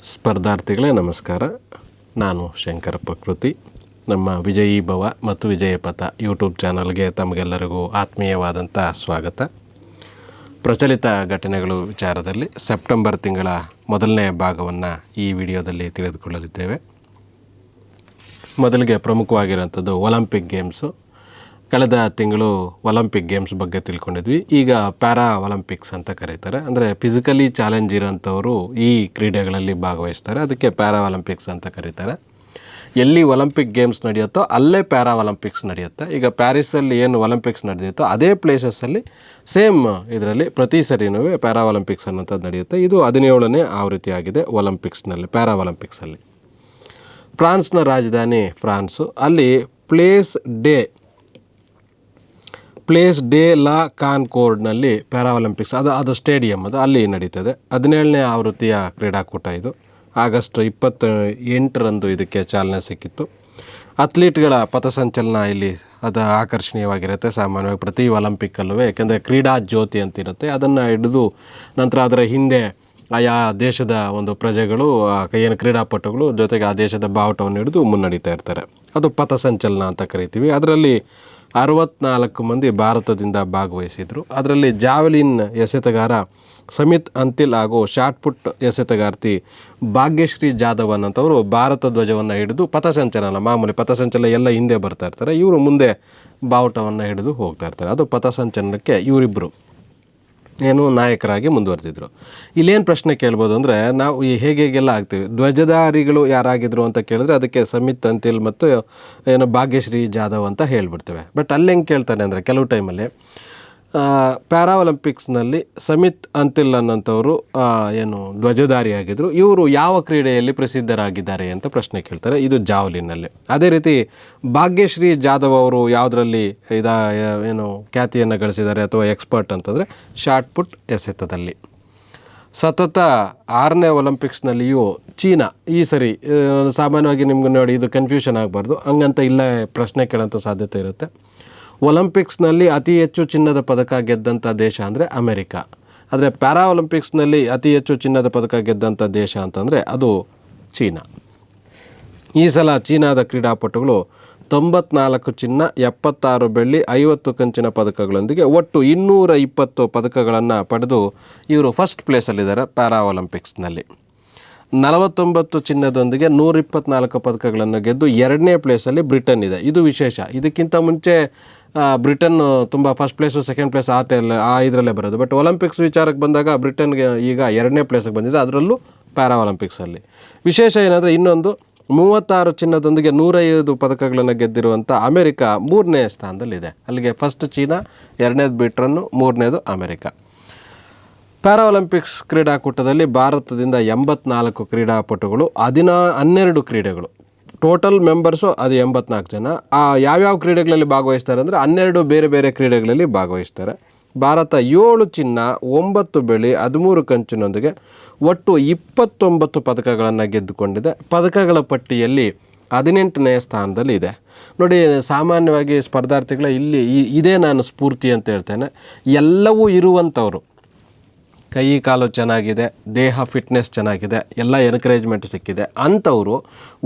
ಸ್ಪರ್ಧಾರ್ಥಿಗಳೇ ನಮಸ್ಕಾರ. ನಾನು ಶಂಕರ ಪ್ರಕೃತಿ. ನಮ್ಮ ವಿಜಯೀ ಭವ ಮತ್ತು ವಿಜಯಪಥ ಯೂಟ್ಯೂಬ್ ಚಾನಲ್ಗೆ ತಮಗೆಲ್ಲರಿಗೂ ಆತ್ಮೀಯವಾದಂಥ ಸ್ವಾಗತ. ಪ್ರಚಲಿತ ಘಟನೆಗಳು ವಿಚಾರದಲ್ಲಿ ಸೆಪ್ಟೆಂಬರ್ ತಿಂಗಳ ಮೊದಲನೇ ಭಾಗವನ್ನು ಈ ವಿಡಿಯೋದಲ್ಲಿ ತಿಳಿದುಕೊಳ್ಳಲಿದ್ದೇವೆ. ಮೊದಲಿಗೆ ಪ್ರಮುಖವಾಗಿರುವಂಥದ್ದು ಒಲಿಂಪಿಕ್ ಗೇಮ್ಸು. ಕಳೆದ ತಿಂಗಳು ಒಲಿಂಪಿಕ್ ಗೇಮ್ಸ್ ಬಗ್ಗೆ ತಿಳ್ಕೊಂಡಿದ್ವಿ. ಈಗ ಪ್ಯಾರಾ ಒಲಿಂಪಿಕ್ಸ್ ಅಂತ ಕರೀತಾರೆ. ಅಂದರೆ ಫಿಸಿಕಲಿ ಚಾಲೆಂಜ್ ಇರೋಂಥವರು ಈ ಕ್ರೀಡೆಗಳಲ್ಲಿ ಭಾಗವಹಿಸ್ತಾರೆ. ಅದಕ್ಕೆ ಪ್ಯಾರಾ ಒಲಿಂಪಿಕ್ಸ್ ಅಂತ ಕರೀತಾರೆ. ಎಲ್ಲಿ ಒಲಿಂಪಿಕ್ ಗೇಮ್ಸ್ ನಡೆಯುತ್ತೋ ಅಲ್ಲೇ ಪ್ಯಾರಾ ಒಲಿಂಪಿಕ್ಸ್ ನಡೆಯುತ್ತೆ. ಈಗ ಪ್ಯಾರಿಸಲ್ಲಿ ಏನು ಒಲಿಂಪಿಕ್ಸ್ ನಡೆಯುತ್ತೋ ಅದೇ ಪ್ಲೇಸಸ್ಸಲ್ಲಿ ಸೇಮ್ ಇದರಲ್ಲಿ ಪ್ರತಿ ಸರಿನೂ ಪ್ಯಾರಾ ಒಲಿಂಪಿಕ್ಸ್ ಅನ್ನೋಂಥದ್ದು ನಡೆಯುತ್ತೆ. ಇದು 17ನೇ ಆವೃತ್ತಿಯಾಗಿದೆ ಒಲಿಂಪಿಕ್ಸ್ನಲ್ಲಿ, ಪ್ಯಾರಾ ಒಲಿಂಪಿಕ್ಸಲ್ಲಿ. ಫ್ರಾನ್ಸ್ನ ರಾಜಧಾನಿ ಫ್ರಾನ್ಸು. ಅಲ್ಲಿ ಪ್ಲೇಸ್ ಡೆ ಲಾ ಕಾನ್ಕೋರ್ಡ್ನಲ್ಲಿ ಪ್ಯಾರಾ ಒಲಿಂಪಿಕ್ಸ್ ಅದು ಸ್ಟೇಡಿಯಂ ಅಲ್ಲಿ ನಡೀತದೆ. 17ನೇ ಆವೃತ್ತಿಯ ಕ್ರೀಡಾಕೂಟ ಇದು. ಆಗಸ್ಟ್ 28ರಂದು ಇದಕ್ಕೆ ಚಾಲನೆ ಸಿಕ್ಕಿತ್ತು. ಅಥ್ಲೀಟ್ಗಳ ಪಥಸಂಚಲನ ಇಲ್ಲಿ ಅದು ಆಕರ್ಷಣೀಯವಾಗಿರುತ್ತೆ. ಸಾಮಾನ್ಯವಾಗಿ ಪ್ರತಿ ಒಲಿಂಪಿಕ್ಕಲ್ಲೂ, ಏಕೆಂದರೆ ಕ್ರೀಡಾ ಜ್ಯೋತಿ ಅಂತಿರುತ್ತೆ, ಅದನ್ನು ಹಿಡಿದು ನಂತರ ಅದರ ಹಿಂದೆ ಆಯಾ ದೇಶದ ಒಂದು ಪ್ರಜೆಗಳು, ಏನು ಕ್ರೀಡಾಪಟುಗಳು, ಜೊತೆಗೆ ಆ ದೇಶದ ಬಾವುಟವನ್ನು ಹಿಡಿದು ಮುನ್ನಡೀತಾ ಇರ್ತಾರೆ. ಅದು ಪಥಸಂಚಲನ ಅಂತ ಕರಿತೀವಿ. ಅದರಲ್ಲಿ 64 ಮಂದಿ ಭಾರತದಿಂದ ಭಾಗವಹಿಸಿದರು. ಅದರಲ್ಲಿ ಜಾವೆಲಿನ್ ಎಸೆತಗಾರ ಸಮಿತ್ ಅಂತಿಲ್ ಹಾಗೂ ಶಾಟ್ಪುಟ್ ಎಸೆತಗಾರ್ತಿ ಭಾಗ್ಯಶ್ರೀ ಜಾಧವ್ ಅನ್ನೋಂಥವರು ಭಾರತ ಧ್ವಜವನ್ನು ಹಿಡಿದು ಪಥಸಂಚಲನ, ಮಾಮೂಲಿ ಪಥಸಂಚಲನ ಎಲ್ಲ ಹಿಂದೆ ಬರ್ತಾ ಇರ್ತಾರೆ, ಇವರು ಮುಂದೆ ಬಾವುಟವನ್ನು ಹಿಡಿದು ಹೋಗ್ತಾ ಇರ್ತಾರೆ. ಅದು ಪಥಸಂಚಲನಕ್ಕೆ ಇವರಿಬ್ಬರು ಏನು ನಾಯಕರಾಗಿ ಮುಂದುವರೆದಿದ್ರು. ಇಲ್ಲೇನು ಪ್ರಶ್ನೆ ಕೇಳ್ಬೋದು ಅಂದರೆ, ನಾವು ಹೇಗೆಲ್ಲ ಆಗ್ತೀವಿ, ಧ್ವಜಧಾರಿಗಳು ಯಾರಾಗಿದ್ರು ಅಂತ ಕೇಳಿದ್ರೆ ಅದಕ್ಕೆ ಸಮಿತ್ ಅಂತಿಲ್ ಮತ್ತು ಏನು ಭಾಗ್ಯಶ್ರೀ ಜಾಧವ್ ಅಂತ ಹೇಳಿಬಿಡ್ತೇವೆ. ಬಟ್ ಅಲ್ಲಿ ಹೆಂಗೆ ಕೇಳ್ತಾನೆ ಅಂದರೆ, ಕೆಲವು ಟೈಮಲ್ಲಿ ಪ್ಯಾರಾ ಒಲಿಂಪಿಕ್ಸ್ನಲ್ಲಿ ಸಮಿತ್ ಅಂತಿಲ್ ಅನ್ನೋಂಥವರು ಏನು ಧ್ವಜಧಾರಿಯಾಗಿದ್ದರು, ಇವರು ಯಾವ ಕ್ರೀಡೆಯಲ್ಲಿ ಪ್ರಸಿದ್ಧರಾಗಿದ್ದಾರೆ ಅಂತ ಪ್ರಶ್ನೆ ಕೇಳ್ತಾರೆ. ಇದು ಜಾವ್ಲಿನ್ನಲ್ಲಿ. ಅದೇ ರೀತಿ ಭಾಗ್ಯಶ್ರೀ ಜಾಧವ್ ಅವರು ಯಾವುದರಲ್ಲಿ ಏನು ಖ್ಯಾತಿಯನ್ನು ಗಳಿಸಿದ್ದಾರೆ ಅಥವಾ ಎಕ್ಸ್ಪರ್ಟ್ ಅಂತಂದರೆ ಶಾಟ್ಪುಟ್ ಎಸೆತದಲ್ಲಿ. ಸತತ 6ನೇ ಒಲಿಂಪಿಕ್ಸ್ನಲ್ಲಿಯೂ ಚೀನಾ ಈ ಸರಿ ಸಾಮಾನ್ಯವಾಗಿ ನಿಮ್ಗೆ ನೋಡಿ ಇದು ಕನ್ಫ್ಯೂಷನ್ ಆಗಬಾರ್ದು, ಹಂಗಂತ ಇಲ್ಲೇ ಪ್ರಶ್ನೆ ಕೇಳೋಂಥ ಸಾಧ್ಯತೆ ಇರುತ್ತೆ. ಒಲಿಂಪಿಕ್ಸ್ನಲ್ಲಿ ಅತಿ ಹೆಚ್ಚು ಚಿನ್ನದ ಪದಕ ಗೆದ್ದಂಥ ದೇಶ ಅಂದರೆ ಅಮೆರಿಕ. ಆದರೆ ಪ್ಯಾರಾ ಒಲಿಂಪಿಕ್ಸ್ನಲ್ಲಿ ಅತಿ ಹೆಚ್ಚು ಚಿನ್ನದ ಪದಕ ಗೆದ್ದಂಥ ದೇಶ ಅಂತಂದರೆ ಅದು ಚೀನಾ. ಈ ಸಲ ಚೀನಾದ ಕ್ರೀಡಾಪಟುಗಳು 94 ಚಿನ್ನ, 76 ಬೆಳ್ಳಿ, 50 ಕಂಚಿನ ಪದಕಗಳೊಂದಿಗೆ ಒಟ್ಟು 220 ಪದಕಗಳನ್ನು ಪಡೆದು ಇವರು ಫಸ್ಟ್ ಪ್ಲೇಸಲ್ಲಿದ್ದಾರೆ ಪ್ಯಾರಾ ಒಲಿಂಪಿಕ್ಸ್ನಲ್ಲಿ. 49 ಚಿನ್ನದೊಂದಿಗೆ 124 ಪದಕಗಳನ್ನು ಗೆದ್ದು 2ನೇ ಪ್ಲೇಸಲ್ಲಿ ಬ್ರಿಟನ್ ಇದೆ. ಇದು ವಿಶೇಷ. ಇದಕ್ಕಿಂತ ಮುಂಚೆ ಬ್ರಿಟನ್ ತುಂಬ ಫಸ್ಟ್ ಪ್ಲೇಸು ಸೆಕೆಂಡ್ ಪ್ಲೇಸ್ ಇದರಲ್ಲೇ ಬರೋದು. ಬಟ್ ಒಲಿಂಪಿಕ್ಸ್ ವಿಚಾರಕ್ಕೆ ಬಂದಾಗ ಬ್ರಿಟನ್ಗೆ ಈಗ 2ನೇ ಪ್ಲೇಸಿಗೆ ಬಂದಿದೆ, ಅದರಲ್ಲೂ ಪ್ಯಾರಾ ಒಲಿಂಪಿಕ್ಸಲ್ಲಿ. ವಿಶೇಷ ಏನಂದರೆ, ಇನ್ನೊಂದು 36 ಚಿನ್ನದೊಂದಿಗೆ 105 ಪದಕಗಳನ್ನು ಗೆದ್ದಿರುವಂಥ ಅಮೆರಿಕ 3ನೇ ಸ್ಥಾನದಲ್ಲಿದೆ. ಅಲ್ಲಿಗೆ first China, 2ನೇದು ಬ್ರಿಟನ್ನು, 3ನೇದು America. Para Olympics ಕ್ರೀಡಾಕೂಟದಲ್ಲಿ ಭಾರತದಿಂದ 84 ಕ್ರೀಡಾಪಟುಗಳು, 12 ಕ್ರೀಡೆಗಳು, ಟೋಟಲ್ ಮೆಂಬರ್ಸು ಅದು 84 ಜನ. ಯಾವ್ಯಾವ ಕ್ರೀಡೆಗಳಲ್ಲಿ ಭಾಗವಹಿಸ್ತಾರೆ ಅಂದರೆ 12 ಬೇರೆ ಬೇರೆ ಕ್ರೀಡೆಗಳಲ್ಲಿ ಭಾಗವಹಿಸ್ತಾರೆ. ಭಾರತ 7 ಚಿನ್ನ, 9 ಬೆಳ್ಳಿ, 13 ಕಂಚಿನೊಂದಿಗೆ ಒಟ್ಟು 29 ಪದಕಗಳನ್ನು ಗೆದ್ದುಕೊಂಡಿದೆ. ಪದಕಗಳ ಪಟ್ಟಿಯಲ್ಲಿ 18ನೇ ಸ್ಥಾನದಲ್ಲಿ ಇದೆ. ನೋಡಿ, ಸಾಮಾನ್ಯವಾಗಿ ಸ್ಪರ್ಧಾರ್ಥಿಗಳ ಇಲ್ಲಿ ಇದೇ ನಾನು ಸ್ಫೂರ್ತಿ ಅಂತ ಹೇಳ್ತೇನೆ. ಎಲ್ಲವೂ ಇರುವಂಥವ್ರು, ಕೈ ಕಾಲು ಚೆನ್ನಾಗಿದೆ, ದೇಹ ಫಿಟ್ನೆಸ್ ಚೆನ್ನಾಗಿದೆ, ಎಲ್ಲ ಎನ್ಕರೇಜ್ಮೆಂಟ್ ಸಿಕ್ಕಿದೆ ಅಂಥವರು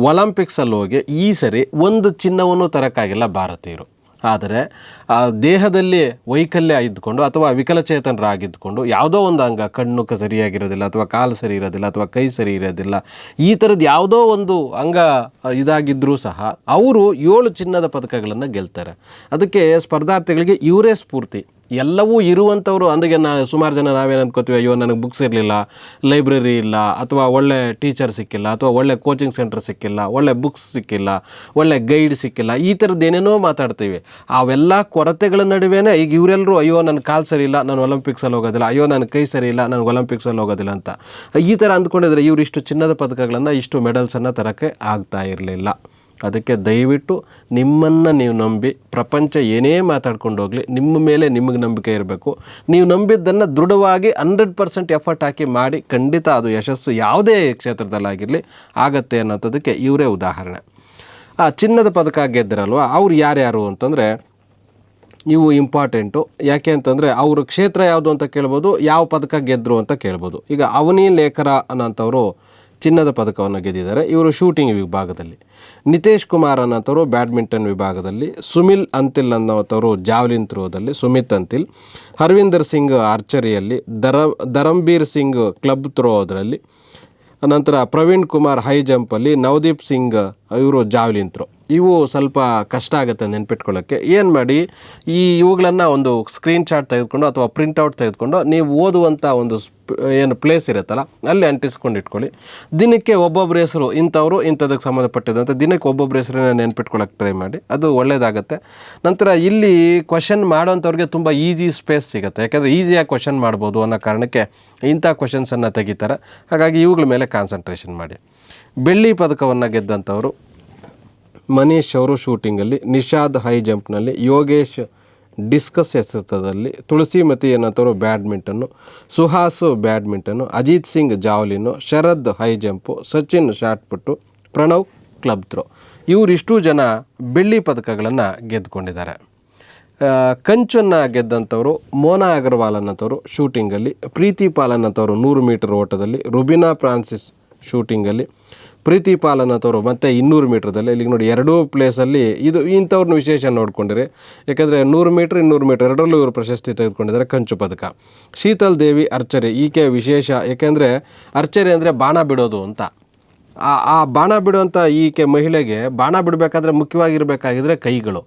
ಒಲಿಂಪಿಕ್ಸಲ್ಲಿ ಹೋಗಿ ಈ ಸರಿ ಒಂದು ಚಿನ್ನವನ್ನು ತರೋಕ್ಕಾಗಿಲ್ಲ ಭಾರತೀಯರು. ಆದರೆ ದೇಹದಲ್ಲಿ ವೈಕಲ್ಯ ಇದ್ದುಕೊಂಡು ಅಥವಾ ವಿಕಲಚೇತನರಾಗಿದ್ದುಕೊಂಡು ಯಾವುದೋ ಒಂದು ಅಂಗ, ಕಣ್ಣು ಸರಿಯಾಗಿರೋದಿಲ್ಲ ಅಥವಾ ಕಾಲು ಸರಿ ಇರೋದಿಲ್ಲ ಅಥವಾ ಕೈ ಸರಿ ಇರೋದಿಲ್ಲ, ಈ ಥರದ್ದು ಯಾವುದೋ ಒಂದು ಅಂಗ ಇದಾಗಿದ್ದರೂ ಸಹ ಅವರು 7 ಚಿನ್ನದ ಪದಕಗಳನ್ನು ಗೆಲ್ತಾರೆ. ಅದಕ್ಕೆ ಸ್ಪರ್ಧಾರ್ಥಿಗಳಿಗೆ ಇವರೇ ಸ್ಫೂರ್ತಿ. ಎಲ್ಲವೂ ಇರುವಂಥವ್ರು. ಅಂದಿಗೆ ಸುಮಾರು ಜನ ನಾವೇನು ಅನ್ಕೋತೀವಿ, ಅಯ್ಯೋ ನನಗೆ ಬುಕ್ಸ್ ಇರಲಿಲ್ಲ, ಲೈಬ್ರರಿ ಇಲ್ಲ, ಅಥವಾ ಒಳ್ಳೆ ಟೀಚರ್ ಸಿಕ್ಕಿಲ್ಲ, ಅಥವಾ ಒಳ್ಳೆ ಕೋಚಿಂಗ್ ಸೆಂಟರ್ ಸಿಕ್ಕಿಲ್ಲ, ಒಳ್ಳೆ ಬುಕ್ಸ್ ಸಿಕ್ಕಿಲ್ಲ, ಒಳ್ಳೆ ಗೈಡ್ ಸಿಕ್ಕಿಲ್ಲ, ಈ ಥರದ್ದು ಏನೇನೋ ಮಾತಾಡ್ತೀವಿ. ಅವೆಲ್ಲ ಕೊರತೆಗಳ ನಡುವೆನೇ ಈಗ ಇವರೆಲ್ಲರೂ ಅಯ್ಯೋ ನನ್ನ ಕಾಲು ಸರಿ ಇಲ್ಲ, ನಾನು ಒಲಿಂಪಿಕ್ಸಲ್ಲಿ ಹೋಗೋದಿಲ್ಲ, ಅಯ್ಯೋ ನನ್ನ ಕೈ ಸರಿ ಇಲ್ಲ, ನನಗೆ ಒಲಿಂಪಿಕ್ಸಲ್ಲಿ ಹೋಗೋದಿಲ್ಲ ಅಂತ ಈ ಥರ ಅಂದ್ಕೊಂಡಿದ್ರೆ ಇವರು ಇಷ್ಟು ಚಿನ್ನದ ಪದಕಗಳನ್ನು, ಇಷ್ಟು ಮೆಡಲ್ಸನ್ನು ತರೋಕ್ಕೆ ಆಗ್ತಾ ಇರಲಿಲ್ಲ. ಅದಕ್ಕೆ ದಯವಿಟ್ಟು ನಿಮ್ಮನ್ನು ನೀವು ನಂಬಿ, ಪ್ರಪಂಚ ಏನೇ ಮಾತಾಡ್ಕೊಂಡು ಹೋಗಲಿ, ನಿಮ್ಮ ಮೇಲೆ ನಿಮಗೆ ನಂಬಿಕೆ ಇರಬೇಕು. ನೀವು ನಂಬಿದ್ದನ್ನು ದೃಢವಾಗಿ 100% ಎಫರ್ಟ್ ಹಾಕಿ ಮಾಡಿ, ಖಂಡಿತ ಅದು ಯಶಸ್ಸು ಯಾವುದೇ ಕ್ಷೇತ್ರದಲ್ಲಾಗಿರಲಿ ಆಗತ್ತೆ ಅನ್ನೋಂಥದ್ದಕ್ಕೆ ಇವರೇ ಉದಾಹರಣೆ. ಚಿನ್ನದ ಪದಕ ಗೆದ್ದಿರಲ್ವ ಅವ್ರು ಯಾರ್ಯಾರು ಅಂತಂದರೆ, ಇವು ಇಂಪಾರ್ಟೆಂಟು. ಯಾಕೆ ಅಂತಂದರೆ ಅವ್ರ ಕ್ಷೇತ್ರ ಯಾವುದು ಅಂತ ಕೇಳ್ಬೋದು, ಯಾವ ಪದಕ ಗೆದ್ದರು ಅಂತ ಕೇಳ್ಬೋದು. ಈಗ ಅವನಿ ಲೇಖರ ಅನ್ನೋಂಥವ್ರು ಚಿನ್ನದ ಪದಕವನ್ನು ಗೆದ್ದಿದ್ದಾರೆ. ಇವರು ಶೂಟಿಂಗ್ ವಿಭಾಗದಲ್ಲಿ. ನಿತೇಶ್ ಕುಮಾರ್ ಅನ್ನೋಂಥವ್ರು ಬ್ಯಾಡ್ಮಿಂಟನ್ ವಿಭಾಗದಲ್ಲಿ, ಸುಮಿಲ್ ಅಂತಿಲ್ ಅನ್ನೋಂಥವ್ರು ಜಾವ್ಲಿನ್ ಥ್ರೋದಲ್ಲಿ, ಸುಮಿತ್ ಅಂತಿಲ್, ಹರ್ವಿಂದರ್ ಸಿಂಗ್ ಆರ್ಚರಿಯಲ್ಲಿ, ಧರಂಬೀರ್ ಸಿಂಗ್ ಕ್ಲಬ್ ಥ್ರೋ ಅದರಲ್ಲಿ, ನಂತರ ಪ್ರವೀಣ್ ಕುಮಾರ್ ಹೈ ಜಂಪಲ್ಲಿ, ನವದೀಪ್ ಸಿಂಗ್ ಇವರು ಜಾವ್ಲಿನ್ ಥ್ರೋ. ಇವು ಸ್ವಲ್ಪ ಕಷ್ಟ ಆಗುತ್ತೆ ನೆನ್ಪಿಟ್ಕೊಳ್ಳೋಕ್ಕೆ. ಏನು ಮಾಡಿ, ಇವುಗಳನ್ನು ಒಂದು ಸ್ಕ್ರೀನ್ ಶಾಟ್ ತೆಗೆದುಕೊಂಡು ಅಥವಾ ಪ್ರಿಂಟೌಟ್ ತೆಗೆದುಕೊಂಡು ನೀವು ಓದುವಂಥ ಒಂದು ಏನು ಪ್ಲೇಸ್ ಇರುತ್ತಲ್ಲ ಅಲ್ಲಿ ಅಂಟಿಸ್ಕೊಂಡು ಇಟ್ಕೊಳ್ಳಿ. ದಿನಕ್ಕೆ ಒಬ್ಬೊಬ್ಬರ ಹೆಸರು ಇಂಥವ್ರು ಇಂಥದಕ್ಕೆ ಸಂಬಂಧಪಟ್ಟಿದಂಥ ದಿನಕ್ಕೆ ಒಬ್ಬೊಬ್ಬರ ಹೆಸರನ್ನ ನೆನ್ಪಿಟ್ಕೊಳ್ಳೋಕೆ ಟ್ರೈ ಮಾಡಿ, ಅದು ಒಳ್ಳೆಯದಾಗತ್ತೆ. ನಂತರ ಇಲ್ಲಿ ಕ್ವಶನ್ ಮಾಡೋಂಥವ್ರಿಗೆ ತುಂಬ ಈಸಿ ಸ್ಪೇಸ್ ಸಿಗುತ್ತೆ, ಯಾಕೆಂದರೆ ಈಸಿಯಾಗಿ ಕ್ವಶನ್ ಮಾಡ್ಬೋದು ಅನ್ನೋ ಕಾರಣಕ್ಕೆ ಇಂಥ ಕ್ವಶನ್ಸನ್ನು ತೆಗಿತಾರೆ. ಹಾಗಾಗಿ ಇವುಗಳ ಮೇಲೆ ಕಾನ್ಸಂಟ್ರೇಷನ್ ಮಾಡಿ. ಬೆಳ್ಳಿ ಪದಕವನ್ನು ಗೆದ್ದಂಥವರು ಮನೀಶ್ ಅವರು ಶೂಟಿಂಗಲ್ಲಿ, ನಿಷಾದ್ ಹೈ ಜಂಪ್ನಲ್ಲಿ, ಯೋಗೇಶ್ ಡಿಸ್ಕಸ್ ಎಸೆತದಲ್ಲಿ, ತುಳಸಿಮತಿ ಅನ್ನೋಂಥವ್ರು badminton, Suhas badminton, Ajit Singh javelin, Sharad high jump, Sachin shot put, Pranav club throw. ಇವರಿಷ್ಟು ಜನ ಬೆಳ್ಳಿ ಪದಕಗಳನ್ನು ಗೆದ್ದುಕೊಂಡಿದ್ದಾರೆ. ಕಂಚನ್ನು ಗೆದ್ದಂಥವರು ಮೋನಾ ಅಗರ್ವಾಲ್ ಅನ್ನೋಂಥವ್ರು ಶೂಟಿಂಗಲ್ಲಿ, ಪ್ರೀತಿ ಪಾಲ್ ಅನ್ನೋಂಥವ್ರು 100 ಮೀಟರ್ ಓಟದಲ್ಲಿ, ರುಬಿನಾ ಫ್ರಾನ್ಸಿಸ್ ಶೂಟಿಂಗಲ್ಲಿ, ಪ್ರೀತಿ ಪಾಲ್ ಅನ್ನೋಂಥವ್ರು ಮತ್ತು 200 ಮೀಟ್ರದಲ್ಲಿ. ಇಲ್ಲಿಗೆ ನೋಡಿ, ಎರಡೂ ಪ್ಲೇಸಲ್ಲಿ ಇಂಥವ್ರನ್ನ ವಿಶೇಷ ನೋಡ್ಕೊಂಡಿರಿ, ಯಾಕೆಂದರೆ 100 ಮೀಟ್ರ್ 200 ಮೀಟ್ರ್ ಎರಡರಲ್ಲೂ ಇವರು ಪ್ರಶಸ್ತಿ ತೆಗೆದುಕೊಂಡಿದ್ದಾರೆ, ಕಂಚು ಪದಕ. ಶೀತಲ್ ದೇವಿ ಅರ್ಚರಿ, ಈಕೆ ವಿಶೇಷ, ಏಕೆಂದರೆ ಅರ್ಚರಿ ಅಂದರೆ ಬಾಣ ಬಿಡೋದು ಅಂತ. ಆ ಬಾಣ ಬಿಡುವಂಥ ಈಕೆ ಮಹಿಳೆಗೆ ಬಾಣ ಬಿಡಬೇಕಾದ್ರೆ ಮುಖ್ಯವಾಗಿರಬೇಕಾಗಿದ್ರೆ ಕೈಗಳು.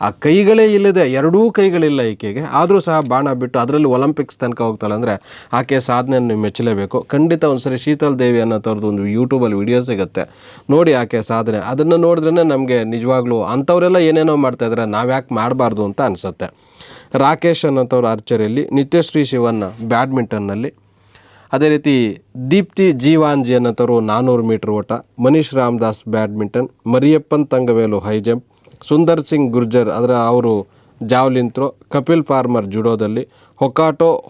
ಆ ಕೈಗಳೇ ಇಲ್ಲದೆ, ಎರಡೂ ಕೈಗಳಿಲ್ಲ ಈಕೆಗೆ, ಆದರೂ ಸಹ ಬಾಣ ಬಿಟ್ಟು ಅದರಲ್ಲಿ ಒಲಿಂಪಿಕ್ಸ್ ತನಕ ಹೋಗ್ತಾಳೆ ಅಂದರೆ ಆಕೆ ಸಾಧನೆಯನ್ನು ಮೆಚ್ಚಲೇಬೇಕು. ಖಂಡಿತ ಒಂದ್ಸರಿ ಶೀತಲ್ ದೇವಿ ಅನ್ನೋಥವ್ರದ್ದು ಒಂದು ಯೂಟ್ಯೂಬಲ್ಲಿ ವಿಡಿಯೋ ಸಿಗುತ್ತೆ, ನೋಡಿ ಆಕೆ ಸಾಧನೆ. ಅದನ್ನು ನೋಡಿದ್ರೇ ನಮಗೆ ನಿಜವಾಗ್ಲೂ ಅಂಥವರೆಲ್ಲ ಏನೇನೋ ಮಾಡ್ತಾಯಿದ್ದಾರೆ, ನಾವ್ಯಾಕೆ ಮಾಡಬಾರ್ದು ಅಂತ ಅನಿಸುತ್ತೆ. ರಾಕೇಶ್ ಅನ್ನೋಂಥವ್ರು ಆರ್ಚರಿಯಲ್ಲಿ, ನಿತ್ಯಶ್ರೀ ಶಿವನ್ ಬ್ಯಾಡ್ಮಿಂಟನ್ನಲ್ಲಿ, ಅದೇ ರೀತಿ ದೀಪ್ತಿ ಜೀವಾಂಜಿ ಅನ್ನೋಂಥವ್ರು 400 ಮೀಟ್ರ್ ಓಟ, Manish Ramdas badminton, Mariyappan Thangavelu high jump, Sundar Singh Gurjar ಅವರು ಜಾವ್ಲಿನ್ ಥ್ರೋ, ಕಪಿಲ್ ಪಾರ್ಮರ್ ಜುಡೋದಲ್ಲಿ,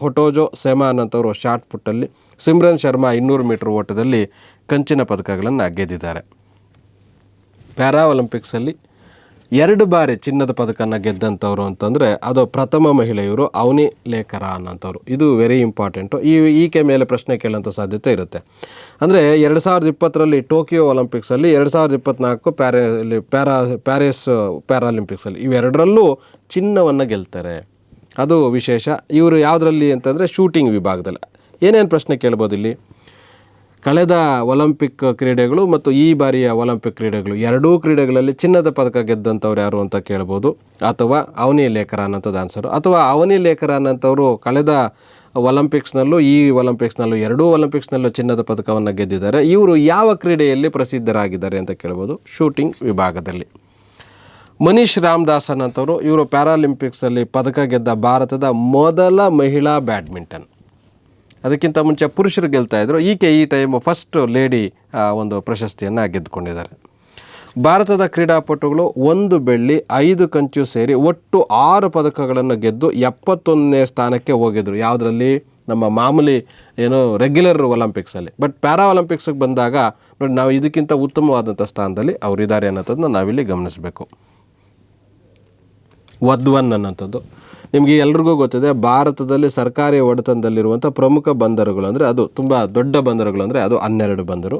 ಹೊಟೋಜೋ ಸೆಮಾ ಅನ್ನೋಂಥವ್ರು ಶಾರ್ಟ್ ಪುಟ್ಟಲ್ಲಿ, ಸಿಮ್ರನ್ ಶರ್ಮಾ 200 ಮೀಟ್ರ್ ಓಟದಲ್ಲಿ ಕಂಚಿನ ಪದಕಗಳನ್ನು ಗೆದ್ದಿದ್ದಾರೆ. ಪ್ಯಾರಾ ಒಲಿಂಪಿಕ್ಸಲ್ಲಿ 2 ಬಾರಿ ಚಿನ್ನದ ಪದಕವನ್ನು ಗೆದ್ದಂಥವ್ರು ಅಂತಂದರೆ ಅದು ಪ್ರಥಮ ಮಹಿಳೆಯವರು ಅವನಿ ಲೇಖರ ಅನ್ನೋಂಥವ್ರು. ಇದು ವೆರಿ ಇಂಪಾರ್ಟೆಂಟು. ಈಕೆ ಮೇಲೆ ಪ್ರಶ್ನೆ ಕೇಳೋಂಥ ಸಾಧ್ಯತೆ ಇರುತ್ತೆ. ಅಂದರೆ 2020ರಲ್ಲಿ ಟೋಕಿಯೋ ಒಲಿಂಪಿಕ್ಸಲ್ಲಿ, 2024 ಪ್ಯಾರಿಸ್ ಪ್ಯಾರಾಲಿಂಪಿಕ್ಸಲ್ಲಿ ಇವೆರಡರಲ್ಲೂ ಚಿನ್ನವನ್ನು ಗೆಲ್ತಾರೆ. ಅದು ವಿಶೇಷ. ಇವರು ಯಾವುದರಲ್ಲಿ ಅಂತಂದರೆ ಶೂಟಿಂಗ್ ವಿಭಾಗದಲ್ಲಿ. ಏನೇನು ಪ್ರಶ್ನೆ ಕೇಳ್ಬೋದು ಇಲ್ಲಿ? ಕಳೆದ ಒಲಿಂಪಿಕ್ ಕ್ರೀಡೆಗಳು ಮತ್ತು ಈ ಬಾರಿಯ ಒಲಿಂಪಿಕ್ ಕ್ರೀಡೆಗಳು, ಎರಡೂ ಕ್ರೀಡೆಗಳಲ್ಲಿ ಚಿನ್ನದ ಪದಕ ಗೆದ್ದಂಥವ್ರು ಯಾರು ಅಂತ ಕೇಳ್ಬೋದು. ಅಥವಾ ಅವನಿ ಲೇಖರ ಅನ್ನೋಂಥದ್ದು ಆನ್ಸರು. ಅಥವಾ ಅವನಿ ಲೇಖರ ಅನ್ನೋಂಥವ್ರು ಕಳೆದ ಒಲಿಂಪಿಕ್ಸ್ನಲ್ಲೂ ಈ ಒಲಿಂಪಿಕ್ಸ್ನಲ್ಲೂ ಎರಡೂ ಒಲಿಂಪಿಕ್ಸ್ನಲ್ಲೂ ಚಿನ್ನದ ಪದಕವನ್ನು ಗೆದ್ದಿದ್ದಾರೆ. ಇವರು ಯಾವ ಕ್ರೀಡೆಯಲ್ಲಿ ಪ್ರಸಿದ್ಧರಾಗಿದ್ದಾರೆ ಅಂತ ಕೇಳ್ಬೋದು? ಶೂಟಿಂಗ್ ವಿಭಾಗದಲ್ಲಿ. ಮನೀಶ್ ರಾಮದಾಸ್ ಅನ್ನೋಂಥವ್ರು, ಇವರು ಪ್ಯಾರಾಲಿಂಪಿಕ್ಸಲ್ಲಿ ಪದಕ ಗೆದ್ದ ಭಾರತದ ಮೊದಲ ಮಹಿಳಾ ಬ್ಯಾಡ್ಮಿಂಟನ್. ಅದಕ್ಕಿಂತ ಮುಂಚೆ ಪುರುಷರು ಗೆಲ್ತಾಯಿದ್ರು, ಈಕೆ ಈ ಟೈಮ್ ಫಸ್ಟ್ ಲೇಡಿ ಒಂದು ಪ್ರಶಸ್ತಿಯನ್ನು ಗೆದ್ದುಕೊಂಡಿದ್ದಾರೆ. ಭಾರತದ ಕ್ರೀಡಾಪಟುಗಳು 1 ಬೆಳ್ಳಿ 5 ಕಂಚು ಸೇರಿ ಒಟ್ಟು 6 ಪದಕಗಳನ್ನು ಗೆದ್ದು 71ನೇ ಸ್ಥಾನಕ್ಕೆ ಹೋಗಿದ್ರು. ಯಾವುದರಲ್ಲಿ? ನಮ್ಮ ಮಾಮೂಲಿ ರೆಗ್ಯುಲರ್ ಒಲಿಂಪಿಕ್ಸಲ್ಲಿ. ಬಟ್ ಪ್ಯಾರಾ ಒಲಿಂಪಿಕ್ಸಿಗೆ ಬಂದಾಗ ನೋಡಿ, ನಾವು ಇದಕ್ಕಿಂತ ಉತ್ತಮವಾದಂಥ ಸ್ಥಾನದಲ್ಲಿ ಅವರಿದ್ದಾರೆ ಅನ್ನೋದನ್ನು ನಾವಿಲ್ಲಿ ಗಮನಿಸಬೇಕು. ವಧ್ವನ್ ಅನ್ನೋಂಥದ್ದು ನಿಮಗೆ ಎಲ್ರಿಗೂ ಗೊತ್ತಿದೆ. ಭಾರತದಲ್ಲಿ ಸರ್ಕಾರಿ ಒಡೆತನದಲ್ಲಿರುವಂಥ ಪ್ರಮುಖ ಬಂದರುಗಳು ಅಂದರೆ ಅದು ತುಂಬ ದೊಡ್ಡ ಬಂದರುಗಳು ಅಂದರೆ ಅದು 12 ಬಂದರು.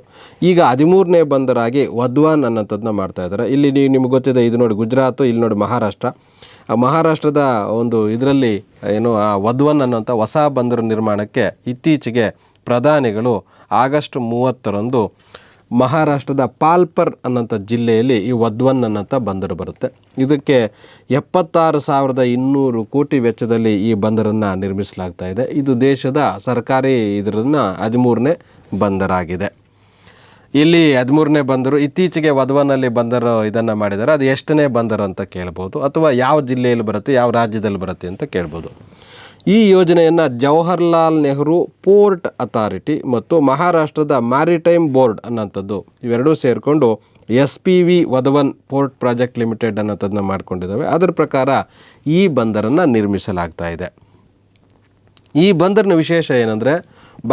ಈಗ 13ನೇ ಬಂದರಾಗಿ ವಧ್ವಾನ್ ಅನ್ನೋಂಥದ್ದನ್ನ ಮಾಡ್ತಾಯಿದ್ದಾರೆ. ಇಲ್ಲಿ ನಿಮ್ಗೆ ಗೊತ್ತಿದೆ, ಇದು ನೋಡಿ ಗುಜರಾತು, ಇಲ್ಲಿ ನೋಡಿ ಮಹಾರಾಷ್ಟ್ರ. ಮಹಾರಾಷ್ಟ್ರದ ಒಂದು ಇದರಲ್ಲಿ ಆ ವಧ್ವನ್ ಅನ್ನೋಂಥ ಹೊಸ ಬಂದರು ನಿರ್ಮಾಣಕ್ಕೆ ಇತ್ತೀಚೆಗೆ ಪ್ರಧಾನಿಗಳು ಆಗಸ್ಟ್ 30ರಂದು ಮಹಾರಾಷ್ಟ್ರದ ಪಾಲ್ಪರ್ ಅನ್ನೋಂಥ ಜಿಲ್ಲೆಯಲ್ಲಿ ಈ ವಧ್ವನ್ ಅನ್ನೋಂಥ ಬಂದರು ಬರುತ್ತೆ. ಇದಕ್ಕೆ 76,200 ಕೋಟಿ ವೆಚ್ಚದಲ್ಲಿ ಈ ಬಂದರನ್ನು ನಿರ್ಮಿಸಲಾಗ್ತಾ ಇದೆ. ಇದು ದೇಶದ ಸರ್ಕಾರಿ ಇದರನ್ನು 13ನೇ ಬಂದರಾಗಿದೆ. ಇಲ್ಲಿ 13ನೇ ಬಂದರು. ಇತ್ತೀಚೆಗೆ ವಧ್ವನ್ನಲ್ಲಿ ಬಂದರು ಇದನ್ನು ಮಾಡಿದ್ದಾರೆ. ಅದು ಎಷ್ಟನೇ ಬಂದರು ಅಂತ ಕೇಳ್ಬೋದು, ಅಥವಾ ಯಾವ ಜಿಲ್ಲೆಯಲ್ಲಿ ಬರುತ್ತೆ, ಯಾವ ರಾಜ್ಯದಲ್ಲಿ ಬರುತ್ತೆ ಅಂತ ಕೇಳ್ಬೋದು. ಈ ಯೋಜನೆಯನ್ನು ಜವಾಹರ್ಲಾಲ್ ನೆಹರು ಪೋರ್ಟ್ ಅಥಾರಿಟಿ ಮತ್ತು ಮಹಾರಾಷ್ಟ್ರದ ಮ್ಯಾರಿಟೈಮ್ ಬೋರ್ಡ್ ಅನ್ನೋಂಥದ್ದು ಇವೆರಡೂ ಸೇರಿಕೊಂಡು SPV ವಧ್ವನ್ ಪೋರ್ಟ್ ಪ್ರಾಜೆಕ್ಟ್ ಲಿಮಿಟೆಡ್ ಅನ್ನೋಂಥದ್ದನ್ನ ಮಾಡ್ಕೊಂಡಿದ್ದಾವೆ. ಅದರ ಪ್ರಕಾರ ಈ ಬಂದರನ್ನು ನಿರ್ಮಿಸಲಾಗ್ತಾ ಇದೆ. ಈ ಬಂದರಿನ ವಿಶೇಷ ಏನಂದರೆ,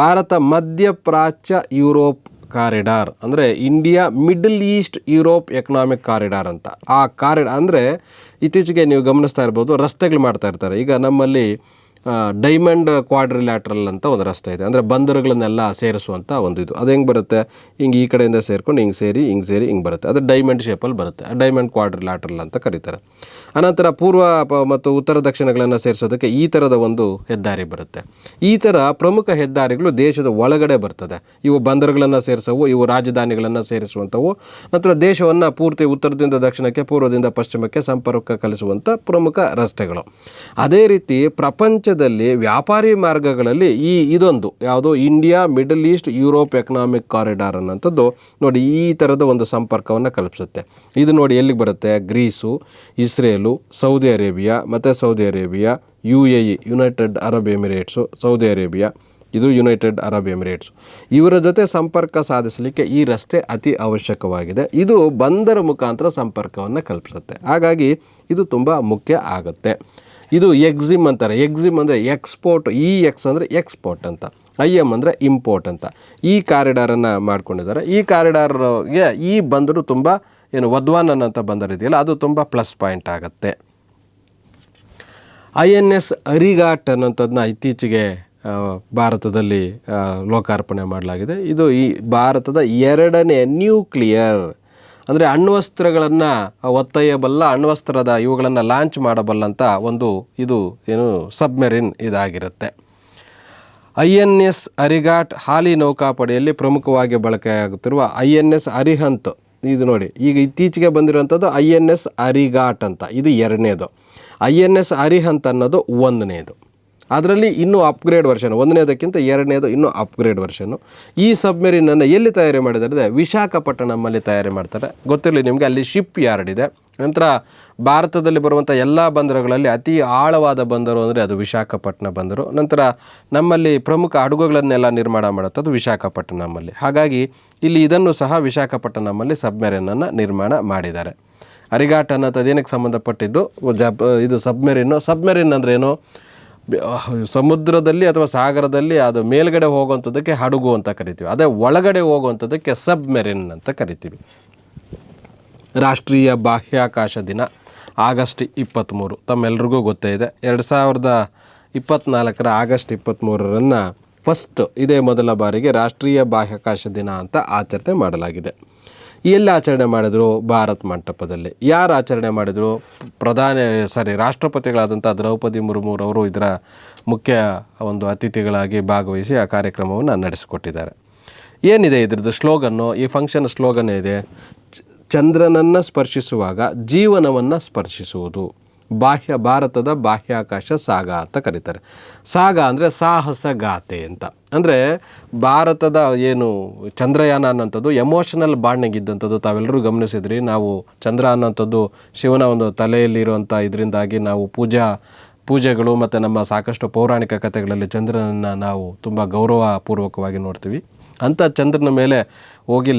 ಭಾರತ ಮಧ್ಯಪ್ರಾಚ್ಯ ಯುರೋಪ್ ಕಾರಿಡಾರ್, ಅಂದರೆ India middle East Europe economic corridor ಅಂತ. ಆ ಕಾರಿಡಾರ್ ಅಂದರೆ ಇತ್ತೀಚೆಗೆ ನೀವು ಗಮನಿಸ್ತಾ ಇರ್ಬೋದು, ರಸ್ತೆಗಳು ಮಾಡ್ತಾ ಇರ್ತಾರೆ. ಈಗ ನಮ್ಮಲ್ಲಿ ಡೈಮಂಡ್ ಕ್ವಾಡ್ರಿಲ್ಯಾಟ್ರಲ್ ಅಂತ ಒಂದು ರಸ್ತೆ ಇದೆ. ಅಂದರೆ ಬಂದರುಗಳನ್ನೆಲ್ಲ ಸೇರಿಸುವಂಥ ಒಂದು ಇದು. ಅದು ಹೆಂಗೆ ಬರುತ್ತೆ, ಹಿಂಗೆ ಈ ಕಡೆಯಿಂದ ಸೇರ್ಕೊಂಡು ಹಿಂಗೆ ಸೇರಿ ಹಿಂಗೆ ಬರುತ್ತೆ. ಅದು ಡೈಮಂಡ್ ಶೇಪಲ್ಲಿ ಬರುತ್ತೆ. ಡೈಮಂಡ್ ಕ್ವಾಡ್ರಿಲ್ಯಾಟ್ರಲ್ ಅಂತ ಕರೀತಾರೆ. ಅನಂತರ ಪೂರ್ವ ಮತ್ತು ಉತ್ತರ ದಕ್ಷಿಣಗಳನ್ನು ಸೇರಿಸೋದಕ್ಕೆ ಈ ಥರದ ಒಂದು ಹೆದ್ದಾರಿ ಬರುತ್ತೆ. ಈ ಥರ ಪ್ರಮುಖ ಹೆದ್ದಾರಿಗಳು ದೇಶದ ಒಳಗಡೆ ಬರ್ತದೆ. ಇವು ಬಂದರುಗಳನ್ನು ಸೇರಿಸವು, ಇವು ರಾಜಧಾನಿಗಳನ್ನು ಸೇರಿಸುವಂಥವು, ನಂತರ ದೇಶವನ್ನು ಪೂರ್ತಿ ಉತ್ತರದಿಂದ ದಕ್ಷಿಣಕ್ಕೆ, ಪೂರ್ವದಿಂದ ಪಶ್ಚಿಮಕ್ಕೆ ಸಂಪರ್ಕ ಕಲಿಸುವಂಥ ಪ್ರಮುಖ ರಸ್ತೆಗಳು. ಅದೇ ರೀತಿ ಪ್ರಪಂಚದಲ್ಲಿ ವ್ಯಾಪಾರಿ ಮಾರ್ಗಗಳಲ್ಲಿ ಇದೊಂದು ಯಾವುದೋ India middle East Europe economic corridor ಅನ್ನೋಂಥದ್ದು ನೋಡಿ ಈ ಥರದ ಒಂದು ಸಂಪರ್ಕವನ್ನು ಕಲ್ಪಿಸುತ್ತೆ. ಇದು ನೋಡಿ ಎಲ್ಲಿಗೆ ಬರುತ್ತೆ, Greece, Israel, Saudi Arabia, UAE United Arab Emirates, Saudi Arabia, ಇದು ಯುನೈಟೆಡ್ ಅರಬ್ ಎಮಿರೇಟ್ಸ್, ಇವರ ಜೊತೆ ಸಂಪರ್ಕ ಸಾಧಿಸಲಿಕ್ಕೆ ಈ ರಸ್ತೆ ಅತಿ ಅವಶ್ಯಕವಾಗಿದೆ. ಇದು ಬಂದರ ಮುಖಾಂತರ ಸಂಪರ್ಕವನ್ನು ಕಲ್ಪಿಸುತ್ತೆ. ಹಾಗಾಗಿ ಇದು ತುಂಬ ಮುಖ್ಯ ಆಗುತ್ತೆ. ಇದು ಎಕ್ಸಿಮ್ ಅಂತಾರೆ. ಎಕ್ಸಿಮ್ ಅಂದರೆ ಎಕ್ಸ್ಪೋರ್ಟ್, EX ಅಂದರೆ ಎಕ್ಸ್ಪೋರ್ಟ್ ಅಂತ, IM ಅಂದರೆ ಇಂಪೋರ್ಟ್ ಅಂತ. ಈ ಕಾರಿಡಾರನ್ನು ಮಾಡ್ಕೊಂಡಿದ್ದಾರೆ. ಈ ಕಾರಿಡಾರ್ಗೆ ಈ ಬಂದರು ತುಂಬ ವದ್ವಾನ್ ಅನ್ನೋಂಥ ಬಂದರು ಇದೆಯಲ್ಲ, ಅದು ತುಂಬ ಪ್ಲಸ್ ಪಾಯಿಂಟ್ ಆಗುತ್ತೆ. INS ಅರಿಘಾಟ್ ಅನ್ನೋಂಥದ್ದನ್ನ ಇತ್ತೀಚೆಗೆ ಭಾರತದಲ್ಲಿ ಲೋಕಾರ್ಪಣೆ ಮಾಡಲಾಗಿದೆ. ಇದು ಈ ಭಾರತದ 2ನೇ ನ್ಯೂಕ್ಲಿಯರ್ ಅಂದರೆ ಅಣ್ವಸ್ತ್ರಗಳನ್ನು ಒತ್ತೊಯ್ಯಬಲ್ಲ, ಅಣ್ವಸ್ತ್ರದ ಇವುಗಳನ್ನು ಲಾಂಚ್ ಮಾಡಬಲ್ಲಂಥ ಒಂದು ಸಬ್ಮೆರಿನ್ ಇದಾಗಿರುತ್ತೆ. INS ಅರಿಘಾಟ್ ಹಾಲಿ ನೌಕಾಪಡೆಯಲ್ಲಿ ಪ್ರಮುಖವಾಗಿ ಬಳಕೆಯಾಗುತ್ತಿರುವ INS ಅರಿಹಂತ್ ಇದು ನೋಡಿ, ಈಗ ಇತ್ತೀಚೆಗೆ ಬಂದಿರುವಂಥದ್ದು INS ಅರಿಘಾಟ್ ಅಂತ, ಇದು 2ನೇದು. INS ಅರಿಹಂತ್ ಅನ್ನೋದು 1ನೇದು. ಅದರಲ್ಲಿ ಇನ್ನೂ ಅಪ್ಗ್ರೇಡ್ ವರ್ಷನ್, 1ನೇದಕ್ಕಿಂತ 2ನೇದು ಇನ್ನೂ ಅಪ್ಗ್ರೇಡ್ ವರ್ಷನ್ನು. ಈ ಸಬ್ಮೆರಿನನ್ನು ಎಲ್ಲಿ ತಯಾರಿ ಮಾಡಿದ್ದಾರೆ, ವಿಶಾಖಪಟ್ಟಣಮಲ್ಲಿ ತಯಾರಿ ಮಾಡ್ತಾರೆ. ಗೊತ್ತಿರಲಿ ನಿಮಗೆ, ಅಲ್ಲಿ ಶಿಪ್ ಯಾರ್ಡ್ ಇದೆ. ನಂತರ ಭಾರತದಲ್ಲಿ ಬರುವಂಥ ಎಲ್ಲ ಬಂದರುಗಳಲ್ಲಿ ಅತಿ ಆಳವಾದ ಬಂದರು ಅಂದರೆ ಅದು ವಿಶಾಖಪಟ್ಟಣ ಬಂದರು. ನಂತರ ನಮ್ಮಲ್ಲಿ ಪ್ರಮುಖ ಹಡಗುಗಳನ್ನೆಲ್ಲ ನಿರ್ಮಾಣ ಮಾಡುತ್ತದೆ ವಿಶಾಖಪಟ್ಟಣಮಲ್ಲಿ. ಹಾಗಾಗಿ ಇಲ್ಲಿ ಇದನ್ನು ಸಹ ವಿಶಾಖಪಟ್ಟಣಮಲ್ಲಿ ಸಬ್ಮೆರಿನನ್ನು ನಿರ್ಮಾಣ ಮಾಡಿದ್ದಾರೆ. ಅರಿಘಾಟ್ ಅನ್ನೋದು ಏನಕ್ಕೆ ಸಂಬಂಧಪಟ್ಟಿದ್ದು, ಇದು ಸಬ್ಮೆರಿನ್ ಅಂದರೆ ಏನು, ಸಮುದ್ರದಲ್ಲಿ ಅಥವಾ ಸಾಗರದಲ್ಲಿ ಅದು ಮೇಲ್ಗಡೆ ಹೋಗುವಂಥದ್ದಕ್ಕೆ ಹಡಗು ಅಂತ ಕರಿತೀವಿ. ಅದೇ ಒಳಗಡೆ ಹೋಗುವಂಥದ್ದಕ್ಕೆ ಸಬ್ಮೆರಿನ್ ಅಂತ ಕರಿತೀವಿ. ರಾಷ್ಟ್ರೀಯ ಬಾಹ್ಯಾಕಾಶ ದಿನ ಆಗಸ್ಟ್ 23, ತಮ್ಮೆಲ್ರಿಗೂ ಗೊತ್ತೇ ಇದೆ. 2024 ಆಗಸ್ಟ್ 23 ಫಸ್ಟ್ ಇದೇ ಮೊದಲ ಬಾರಿಗೆ ರಾಷ್ಟ್ರೀಯ ಬಾಹ್ಯಾಕಾಶ ದಿನ ಅಂತ ಆಚರಣೆ ಮಾಡಲಾಗಿದೆ. ಎಲ್ಲಿ ಆಚರಣೆ ಮಾಡಿದ್ರು, ಭಾರತ್ ಮಂಟಪದಲ್ಲಿ. ಯಾರು ಆಚರಣೆ ಮಾಡಿದರು, ರಾಷ್ಟ್ರಪತಿಗಳಾದಂಥ ದ್ರೌಪದಿ ಮುರ್ಮುರವರು ಇದರ ಮುಖ್ಯ ಒಂದು ಅತಿಥಿಗಳಾಗಿ ಭಾಗವಹಿಸಿ ಆ ಕಾರ್ಯಕ್ರಮವನ್ನು ನಡೆಸಿಕೊಟ್ಟಿದ್ದಾರೆ. ಏನಿದೆ ಇದ್ರದ್ದು ಸ್ಲೋಗನ್ನು, ಈ ಫಂಕ್ಷನ್ ಸ್ಲೋಗನ್ ಇದೆ, ಚಂದ್ರನನ್ನು ಸ್ಪರ್ಶಿಸುವಾಗ ಜೀವನವನ್ನು ಸ್ಪರ್ಶಿಸುವುದು, ಭಾರತದ ಬಾಹ್ಯಾಕಾಶ ಸಾಗ ಅಂತ ಕರೀತಾರೆ. ಸಾಗ ಅಂದರೆ ಸಾಹಸ ಗಾಥೆ ಅಂತ. ಅಂದರೆ ಭಾರತದ ಚಂದ್ರಯಾನ ಅನ್ನೋಂಥದ್ದು ಎಮೋಷನಲ್ ಬಾಂಡಿಂಗ್ ಇದ್ದಂಥದ್ದು. ತಾವೆಲ್ಲರೂ ಗಮನಿಸಿದ್ರಿ, ನಾವು ಚಂದ್ರ ಅನ್ನೋಂಥದ್ದು ಶಿವನ ಒಂದು ತಲೆಯಲ್ಲಿರುವಂಥ ಇದರಿಂದಾಗಿ ನಾವು ಪೂಜೆಗಳು ಮತ್ತು ನಮ್ಮ ಸಾಕಷ್ಟು ಪೌರಾಣಿಕ ಕಥೆಗಳಲ್ಲಿ ಚಂದ್ರನನ್ನು ನಾವು ತುಂಬ ಗೌರವಪೂರ್ವಕವಾಗಿ ನೋಡ್ತೀವಿ. ಅಂಥ ಚಂದ್ರನ ಮೇಲೆ ಹೋಗಿ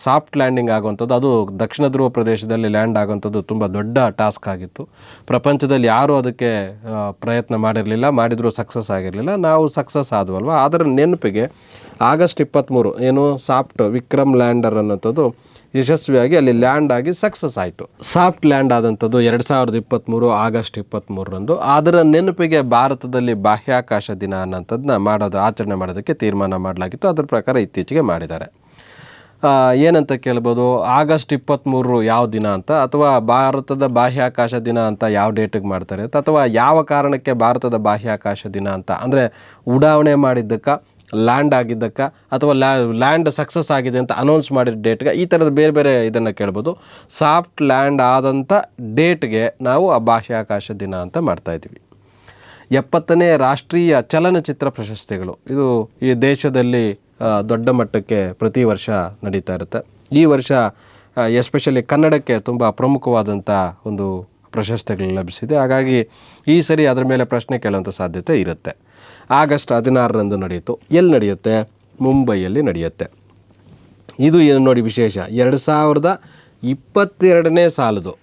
ಸಾಫ್ಟ್ ಲ್ಯಾಂಡಿಂಗ್ ಆಗುವಂಥದ್ದು, ಅದು ದಕ್ಷಿಣ ಧ್ರುವ ಪ್ರದೇಶದಲ್ಲಿ ಲ್ಯಾಂಡ್ ಆಗುವಂಥದ್ದು ತುಂಬ ದೊಡ್ಡ ಟಾಸ್ಕ್ ಆಗಿತ್ತು. ಪ್ರಪಂಚದಲ್ಲಿ ಯಾರೂ ಅದಕ್ಕೆ ಪ್ರಯತ್ನ ಮಾಡಿದರೂ ಸಕ್ಸಸ್ ಆಗಿರಲಿಲ್ಲ. ನಾವು ಸಕ್ಸಸ್ ಆದ್ವಲ್ವ. ಅದರ ನೆನಪಿಗೆ ಆಗಸ್ಟ್ 23 ಸಾಫ್ಟ್ ವಿಕ್ರಮ್ ಲ್ಯಾಂಡರ್ ಅನ್ನೋಂಥದ್ದು ಯಶಸ್ವಿಯಾಗಿ ಅಲ್ಲಿ ಲ್ಯಾಂಡ್ ಆಗಿ ಸಕ್ಸಸ್ ಆಯಿತು. ಸಾಫ್ಟ್ ಲ್ಯಾಂಡ್ ಆದಂಥದ್ದು 2023 ಆಗಸ್ಟ್ 23. ಅದರ ನೆನಪಿಗೆ ಭಾರತದಲ್ಲಿ ಬಾಹ್ಯಾಕಾಶ ದಿನ ಅನ್ನೋಂಥದ್ದನ್ನ ಆಚರಣೆ ಮಾಡೋದಕ್ಕೆ ತೀರ್ಮಾನ ಮಾಡಲಾಗಿತ್ತು. ಅದರ ಪ್ರಕಾರ ಇತ್ತೀಚೆಗೆ ಮಾಡಿದ್ದಾರೆ. ಏನಂತ ಕೇಳ್ಬೋದು, ಆಗಸ್ಟ್ 23 ಯಾವ ದಿನ ಅಂತ, ಅಥವಾ ಭಾರತದ ಬಾಹ್ಯಾಕಾಶ ದಿನ ಅಂತ ಯಾವ ಡೇಟಿಗೆ ಮಾಡ್ತಾರೆ ಅಂತ, ಅಥವಾ ಯಾವ ಕಾರಣಕ್ಕೆ ಭಾರತದ ಬಾಹ್ಯಾಕಾಶ ದಿನ ಅಂತ, ಅಂದರೆ ಉಡಾವಣೆ ಮಾಡಿದ್ದಕ್ಕೆ, ಲ್ಯಾಂಡ್ ಆಗಿದ್ದಕ್ಕೆ, ಅಥವಾ ಲ್ಯಾಂಡ್ ಸಕ್ಸಸ್ ಆಗಿದೆ ಅಂತ ಅನೌನ್ಸ್ ಮಾಡಿದ ಡೇಟ್ಗೆ, ಈ ಥರದ ಬೇರೆ ಬೇರೆ ಇದನ್ನು ಕೇಳ್ಬೋದು. ಸಾಫ್ಟ್ ಲ್ಯಾಂಡ್ ಆದಂಥ ಡೇಟ್ಗೆ ನಾವು ಆ ಬಾಹ್ಯಾಕಾಶ ದಿನ ಅಂತ ಮಾಡ್ತಾಯಿದ್ದೀವಿ. 70ನೇ ರಾಷ್ಟ್ರೀಯ ಚಲನಚಿತ್ರ ಪ್ರಶಸ್ತಿಗಳು, ಇದು ಈ ದೇಶದಲ್ಲಿ ದೊಡ್ಡ ಮಟ್ಟಕ್ಕೆ ಪ್ರತಿ ವರ್ಷ ನಡೀತಾ ಇರುತ್ತೆ. ಈ ವರ್ಷ ಎಸ್ಪೆಷಲಿ ಕನ್ನಡಕ್ಕೆ ತುಂಬ ಪ್ರಮುಖವಾದಂಥ ಒಂದು ಪ್ರಶಸ್ತಿಗಳು ಲಭಿಸಿದೆ. ಹಾಗಾಗಿ ಈ ಸರಿ ಅದರ ಮೇಲೆ ಪ್ರಶ್ನೆ ಕೇಳುವಂಥ ಸಾಧ್ಯತೆ ಇರುತ್ತೆ. ಆಗಸ್ಟ್ 16 ನಡೆಯಿತು. ಎಲ್ಲಿ ನಡೆಯುತ್ತೆ? ಮುಂಬೈಯಲ್ಲಿ ನಡೆಯುತ್ತೆ. ಇದು ಏನು ನೋಡಿ ವಿಶೇಷ, 2022ನೇ ಸಾಲದು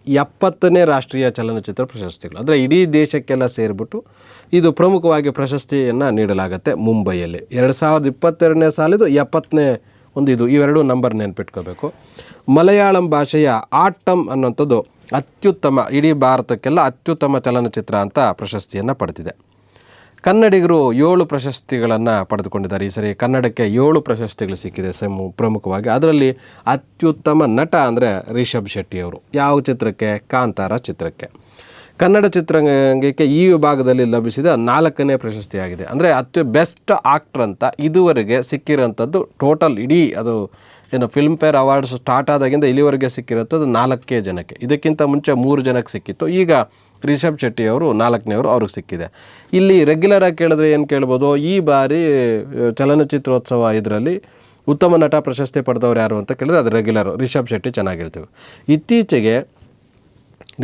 70ನೇ ರಾಷ್ಟ್ರೀಯ ಚಲನಚಿತ್ರ ಪ್ರಶಸ್ತಿಗಳು. ಅಂದರೆ ಇಡೀ ದೇಶಕ್ಕೆಲ್ಲ ಸೇರಿಬಿಟ್ಟು ಇದು ಪ್ರಮುಖವಾಗಿ ಪ್ರಶಸ್ತಿಯನ್ನು ನೀಡಲಾಗುತ್ತೆ ಮುಂಬೈಯಲ್ಲಿ. 2022ನೇ ಸಾಲಿದು 70ನೇ ಒಂದು ಇದು, ಇವೆರಡು ನಂಬರ್ ನೆನ್ಪಿಟ್ಕೋಬೇಕು. ಮಲಯಾಳಂ ಭಾಷೆಯ ಆಟಮ್ ಅನ್ನೋಂಥದ್ದು ಅತ್ಯುತ್ತಮ, ಇಡೀ ಭಾರತಕ್ಕೆಲ್ಲ ಅತ್ಯುತ್ತಮ ಚಲನಚಿತ್ರ ಅಂತ ಪ್ರಶಸ್ತಿಯನ್ನು ಪಡೆದಿದೆ. ಕನ್ನಡಿಗರು 7 ಪ್ರಶಸ್ತಿಗಳನ್ನು ಪಡೆದುಕೊಂಡಿದ್ದಾರೆ. ಈ ಸರಿ ಕನ್ನಡಕ್ಕೆ 7 ಪ್ರಶಸ್ತಿಗಳು ಸಿಕ್ಕಿದೆ ಪ್ರಮುಖವಾಗಿ. ಅದರಲ್ಲಿ ಅತ್ಯುತ್ತಮ ನಟ ಅಂದರೆ ರಿಷಬ್ ಶೆಟ್ಟಿ ಅವರು. ಯಾವ ಚಿತ್ರಕ್ಕೆ? ಕಾಂತಾರ ಚಿತ್ರಕ್ಕೆ. ಕನ್ನಡ ಚಿತ್ರರಂಗಕ್ಕೆ ಈ ವಿಭಾಗದಲ್ಲಿ ಲಭಿಸಿದ 4ನೇ ಪ್ರಶಸ್ತಿಯಾಗಿದೆ. ಅಂದರೆ ಬೆಸ್ಟ್ ಆಕ್ಟರ್ ಅಂತ ಇದುವರೆಗೆ ಸಿಕ್ಕಿರೋಂಥದ್ದು ಟೋಟಲ್ ಇಡೀ ಅದು ಏನು ಫಿಲ್ಮ್ಫೇರ್ ಅವಾರ್ಡ್ಸ್ ಸ್ಟಾರ್ಟ್ ಆದಾಗಿಂದ ಇಲ್ಲಿವರೆಗೆ ಸಿಕ್ಕಿರೋಂಥದ್ದು 4 ಜನಕ್ಕೆ. ಇದಕ್ಕಿಂತ ಮುಂಚೆ 3 ಜನಕ್ಕೆ ಸಿಕ್ಕಿತ್ತು. ಈಗ ರಿಷಬ್ ಶೆಟ್ಟಿ ಅವರು 4ನೇವರು ಅವ್ರಿಗೆ ಸಿಕ್ಕಿದೆ. ಇಲ್ಲಿ ರೆಗ್ಯುಲರ್ ಆಗಿ ಕೇಳಿದ್ರೆ ಏನು ಕೇಳ್ಬೋದು, ಈ ಬಾರಿ ಚಲನಚಿತ್ರೋತ್ಸವ ಇದರಲ್ಲಿ ಉತ್ತಮ ನಟ ಪ್ರಶಸ್ತಿ ಪಡೆದವ್ರು ಯಾರು ಅಂತ ಕೇಳಿದ್ರೆ ಅದು ರೆಗ್ಯುಲರ್ ರಿಷಬ್ ಶೆಟ್ಟಿ ಚೆನ್ನಾಗಿರ್ತೀವಿ. ಇತ್ತೀಚೆಗೆ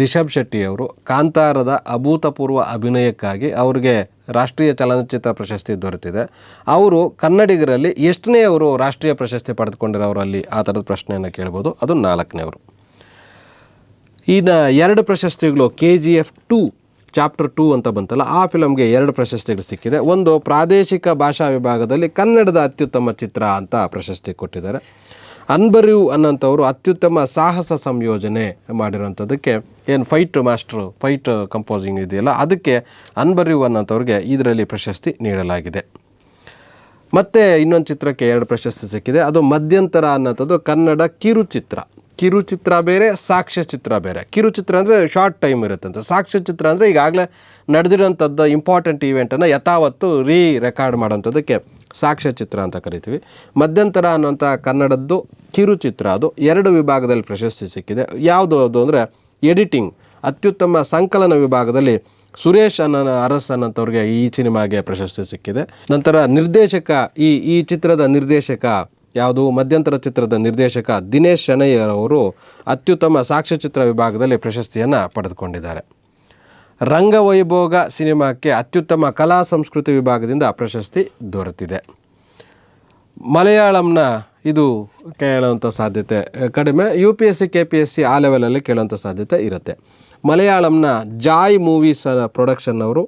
ರಿಷಬ್ ಶೆಟ್ಟಿಯವರು ಕಾಂತಾರದ ಅಭೂತಪೂರ್ವ ಅಭಿನಯಕ್ಕಾಗಿ ಅವ್ರಿಗೆ ರಾಷ್ಟ್ರೀಯ ಚಲನಚಿತ್ರ ಪ್ರಶಸ್ತಿ ದೊರೆತಿದೆ. ಅವರು ಕನ್ನಡಿಗರಲ್ಲಿ ಎಷ್ಟನೇ ಅವರು ರಾಷ್ಟ್ರೀಯ ಪ್ರಶಸ್ತಿ ಪಡೆದುಕೊಂಡಿರೋರಲ್ಲಿ ಆ ಥರದ ಪ್ರಶ್ನೆಯನ್ನು ಕೇಳ್ಬೋದು. ಅದು 4ನೇವರು. ಇನ್ನು 2 ಪ್ರಶಸ್ತಿಗಳು KGF 2 ಚಾಪ್ಟರ್ 2 ಅಂತ ಬಂತಲ್ಲ, ಆ ಫಿಲಮ್ಗೆ 2 ಪ್ರಶಸ್ತಿಗಳು ಸಿಕ್ಕಿದೆ. ಒಂದು ಪ್ರಾದೇಶಿಕ ಭಾಷಾ ವಿಭಾಗದಲ್ಲಿ ಕನ್ನಡದ ಅತ್ಯುತ್ತಮ ಚಿತ್ರ ಅಂತ ಪ್ರಶಸ್ತಿ ಕೊಟ್ಟಿದ್ದಾರೆ. ಅನ್ಬರಿವ್ ಅನ್ನೋಂಥವ್ರು ಅತ್ಯುತ್ತಮ ಸಾಹಸ ಸಂಯೋಜನೆ ಮಾಡಿರೋಂಥದ್ದಕ್ಕೆ ಏನು ಫೈಟ್ ಕಂಪೋಸಿಂಗ್ ಇದೆಯಲ್ಲ, ಅದಕ್ಕೆ ಅನ್ಬರಿವ್ ಅನ್ನೋಂಥವ್ರಿಗೆ ಇದರಲ್ಲಿ ಪ್ರಶಸ್ತಿ ನೀಡಲಾಗಿದೆ. ಮತ್ತು ಇನ್ನೊಂದು ಚಿತ್ರಕ್ಕೆ 2 ಪ್ರಶಸ್ತಿ ಸಿಕ್ಕಿದೆ. ಅದು ಮಧ್ಯಂತರ ಅನ್ನೋಂಥದ್ದು ಕನ್ನಡ ಕಿರುಚಿತ್ರ ಬೇರೆ, ಸಾಕ್ಷ್ಯಚಿತ್ರ ಬೇರೆ. ಕಿರುಚಿತ್ರ ಅಂದರೆ ಶಾರ್ಟ್ ಟೈಮ್ ಇರುತ್ತಂತೆ. ಸಾಕ್ಷ್ಯಚಿತ್ರ ಅಂದರೆ ಈಗಾಗಲೇ ನಡೆದಿರೋಂಥದ್ದು ಇಂಪಾರ್ಟೆಂಟ್ ಈವೆಂಟನ್ನು ಯಥಾವತ್ತು ರೆಕಾರ್ಡ್ ಮಾಡೋಂಥದ್ದಕ್ಕೆ ಸಾಕ್ಷ್ಯಚಿತ್ರ ಅಂತ ಕರಿತೀವಿ. ಮಧ್ಯಂತರ ಅನ್ನೋಂಥ ಕನ್ನಡದ್ದು ಕಿರುಚಿತ್ರ, ಅದು 2 ವಿಭಾಗದಲ್ಲಿ ಪ್ರಶಸ್ತಿ ಸಿಕ್ಕಿದೆ. ಯಾವುದು ಅದು ಅಂದರೆ ಎಡಿಟಿಂಗ್, ಅತ್ಯುತ್ತಮ ಸಂಕಲನ ವಿಭಾಗದಲ್ಲಿ ಸುರೇಶ್ ಅರಸ್ ಅನ್ನೋಂಥವ್ರಿಗೆ ಈ ಸಿನಿಮಾಗೆ ಪ್ರಶಸ್ತಿ ಸಿಕ್ಕಿದೆ. ನಂತರ ನಿರ್ದೇಶಕ, ಈ ಚಿತ್ರದ ನಿರ್ದೇಶಕ ಯಾವುದು, ಮಧ್ಯಂತರ ಚಿತ್ರದ ನಿರ್ದೇಶಕ ದಿನೇಶ್ ಶೆಣೈಯರ್ ಅವರು ಅತ್ಯುತ್ತಮ ಸಾಕ್ಷ್ಯಚಿತ್ರ ವಿಭಾಗದಲ್ಲಿ ಪ್ರಶಸ್ತಿಯನ್ನು ಪಡೆದುಕೊಂಡಿದ್ದಾರೆ. ರಂಗವೈಭೋಗ ಸಿನಿಮಾಕ್ಕೆ ಅತ್ಯುತ್ತಮ ಕಲಾ ಸಂಸ್ಕೃತಿ ವಿಭಾಗದಿಂದ ಪ್ರಶಸ್ತಿ ದೊರೆತಿದೆ. ಮಲಯಾಳಂನ ಇದು ಕೇಳುವಂಥ ಸಾಧ್ಯತೆ ಕಡಿಮೆ. UPSC KPSC ಆ ಲೆವೆಲಲ್ಲಿ ಕೇಳುವಂಥ ಸಾಧ್ಯತೆ ಇರುತ್ತೆ. ಮಲಯಾಳಂನ ಜಾಯ್ ಮೂವೀಸ್ ಪ್ರೊಡಕ್ಷನ್ ಅವರು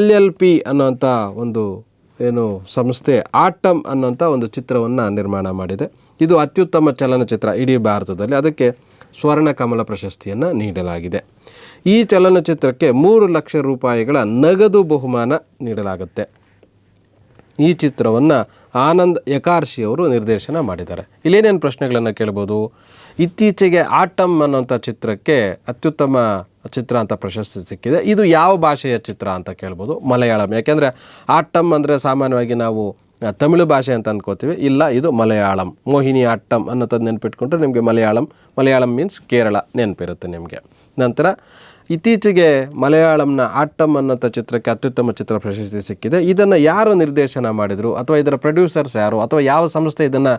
LLP ಅನ್ನೋಂಥ ಒಂದು ಏನು ಸಂಸ್ಥೆ ಆಟಮ್ ಅನ್ನೋಂಥ ಒಂದು ಚಿತ್ರವನ್ನು ನಿರ್ಮಾಣ ಮಾಡಿದೆ. ಇದು ಅತ್ಯುತ್ತಮ ಚಲನಚಿತ್ರ ಇಡೀ ಭಾರತದಲ್ಲಿ. ಅದಕ್ಕೆ ಸ್ವರ್ಣ ಕಮಲ ಪ್ರಶಸ್ತಿಯನ್ನು ನೀಡಲಾಗಿದೆ. ಈ ಚಲನಚಿತ್ರಕ್ಕೆ 3 ಲಕ್ಷ ರೂಪಾಯಿಗಳ ನಗದು ಬಹುಮಾನ ನೀಡಲಾಗುತ್ತೆ. ಈ ಚಿತ್ರವನ್ನು ಆನಂದ್ ಯಕಾರ್ಷಿ ಅವರು ನಿರ್ದೇಶನ ಮಾಡಿದ್ದಾರೆ. ಇಲ್ಲೇನೇನು ಪ್ರಶ್ನೆಗಳನ್ನು ಕೇಳ್ಬೋದು. ಇತ್ತೀಚೆಗೆ ಆಟಮ್ ಅನ್ನೋಂಥ ಚಿತ್ರಕ್ಕೆ ಅತ್ಯುತ್ತಮ ಚಿತ್ರ ಅಂತ ಪ್ರಶಸ್ತಿ ಸಿಕ್ಕಿದೆ. ಇದು ಯಾವ ಭಾಷೆಯ ಚಿತ್ರ ಅಂತ ಕೇಳ್ಬೋದು. ಮಲಯಾಳಂ. ಯಾಕೆಂದರೆ ಆಟಮ್ ಅಂದರೆ ಸಾಮಾನ್ಯವಾಗಿ ನಾವು ತಮಿಳು ಭಾಷೆ ಅಂತ ಅಂದ್ಕೋತೀವಿ. ಇಲ್ಲ, ಇದು ಮಲಯಾಳಂ. ಮೋಹಿನಿ ಆಟ್ಟಂ ಅನ್ನೋಂಥದ್ದು ನೆನಪಿಟ್ಕೊಂಡ್ರೆ ನಿಮಗೆ ಮಲಯಾಳಂ ಮೀನ್ಸ್ ಕೇರಳ ನೆನಪಿರುತ್ತೆ ನಿಮಗೆ. ನಂತರ ಇತ್ತೀಚೆಗೆ ಮಲಯಾಳಂನ ಆಟ್ಟಂ ಅನ್ನೋಂಥ ಚಿತ್ರಕ್ಕೆ ಅತ್ಯುತ್ತಮ ಚಿತ್ರ ಪ್ರಶಸ್ತಿ ಸಿಕ್ಕಿದೆ. ಇದನ್ನು ಯಾರು ನಿರ್ದೇಶನ ಮಾಡಿದರು, ಅಥವಾ ಇದರ ಪ್ರೊಡ್ಯೂಸರ್ಸ್ ಯಾರು, ಅಥವಾ ಯಾವ ಸಂಸ್ಥೆ ಇದನ್ನು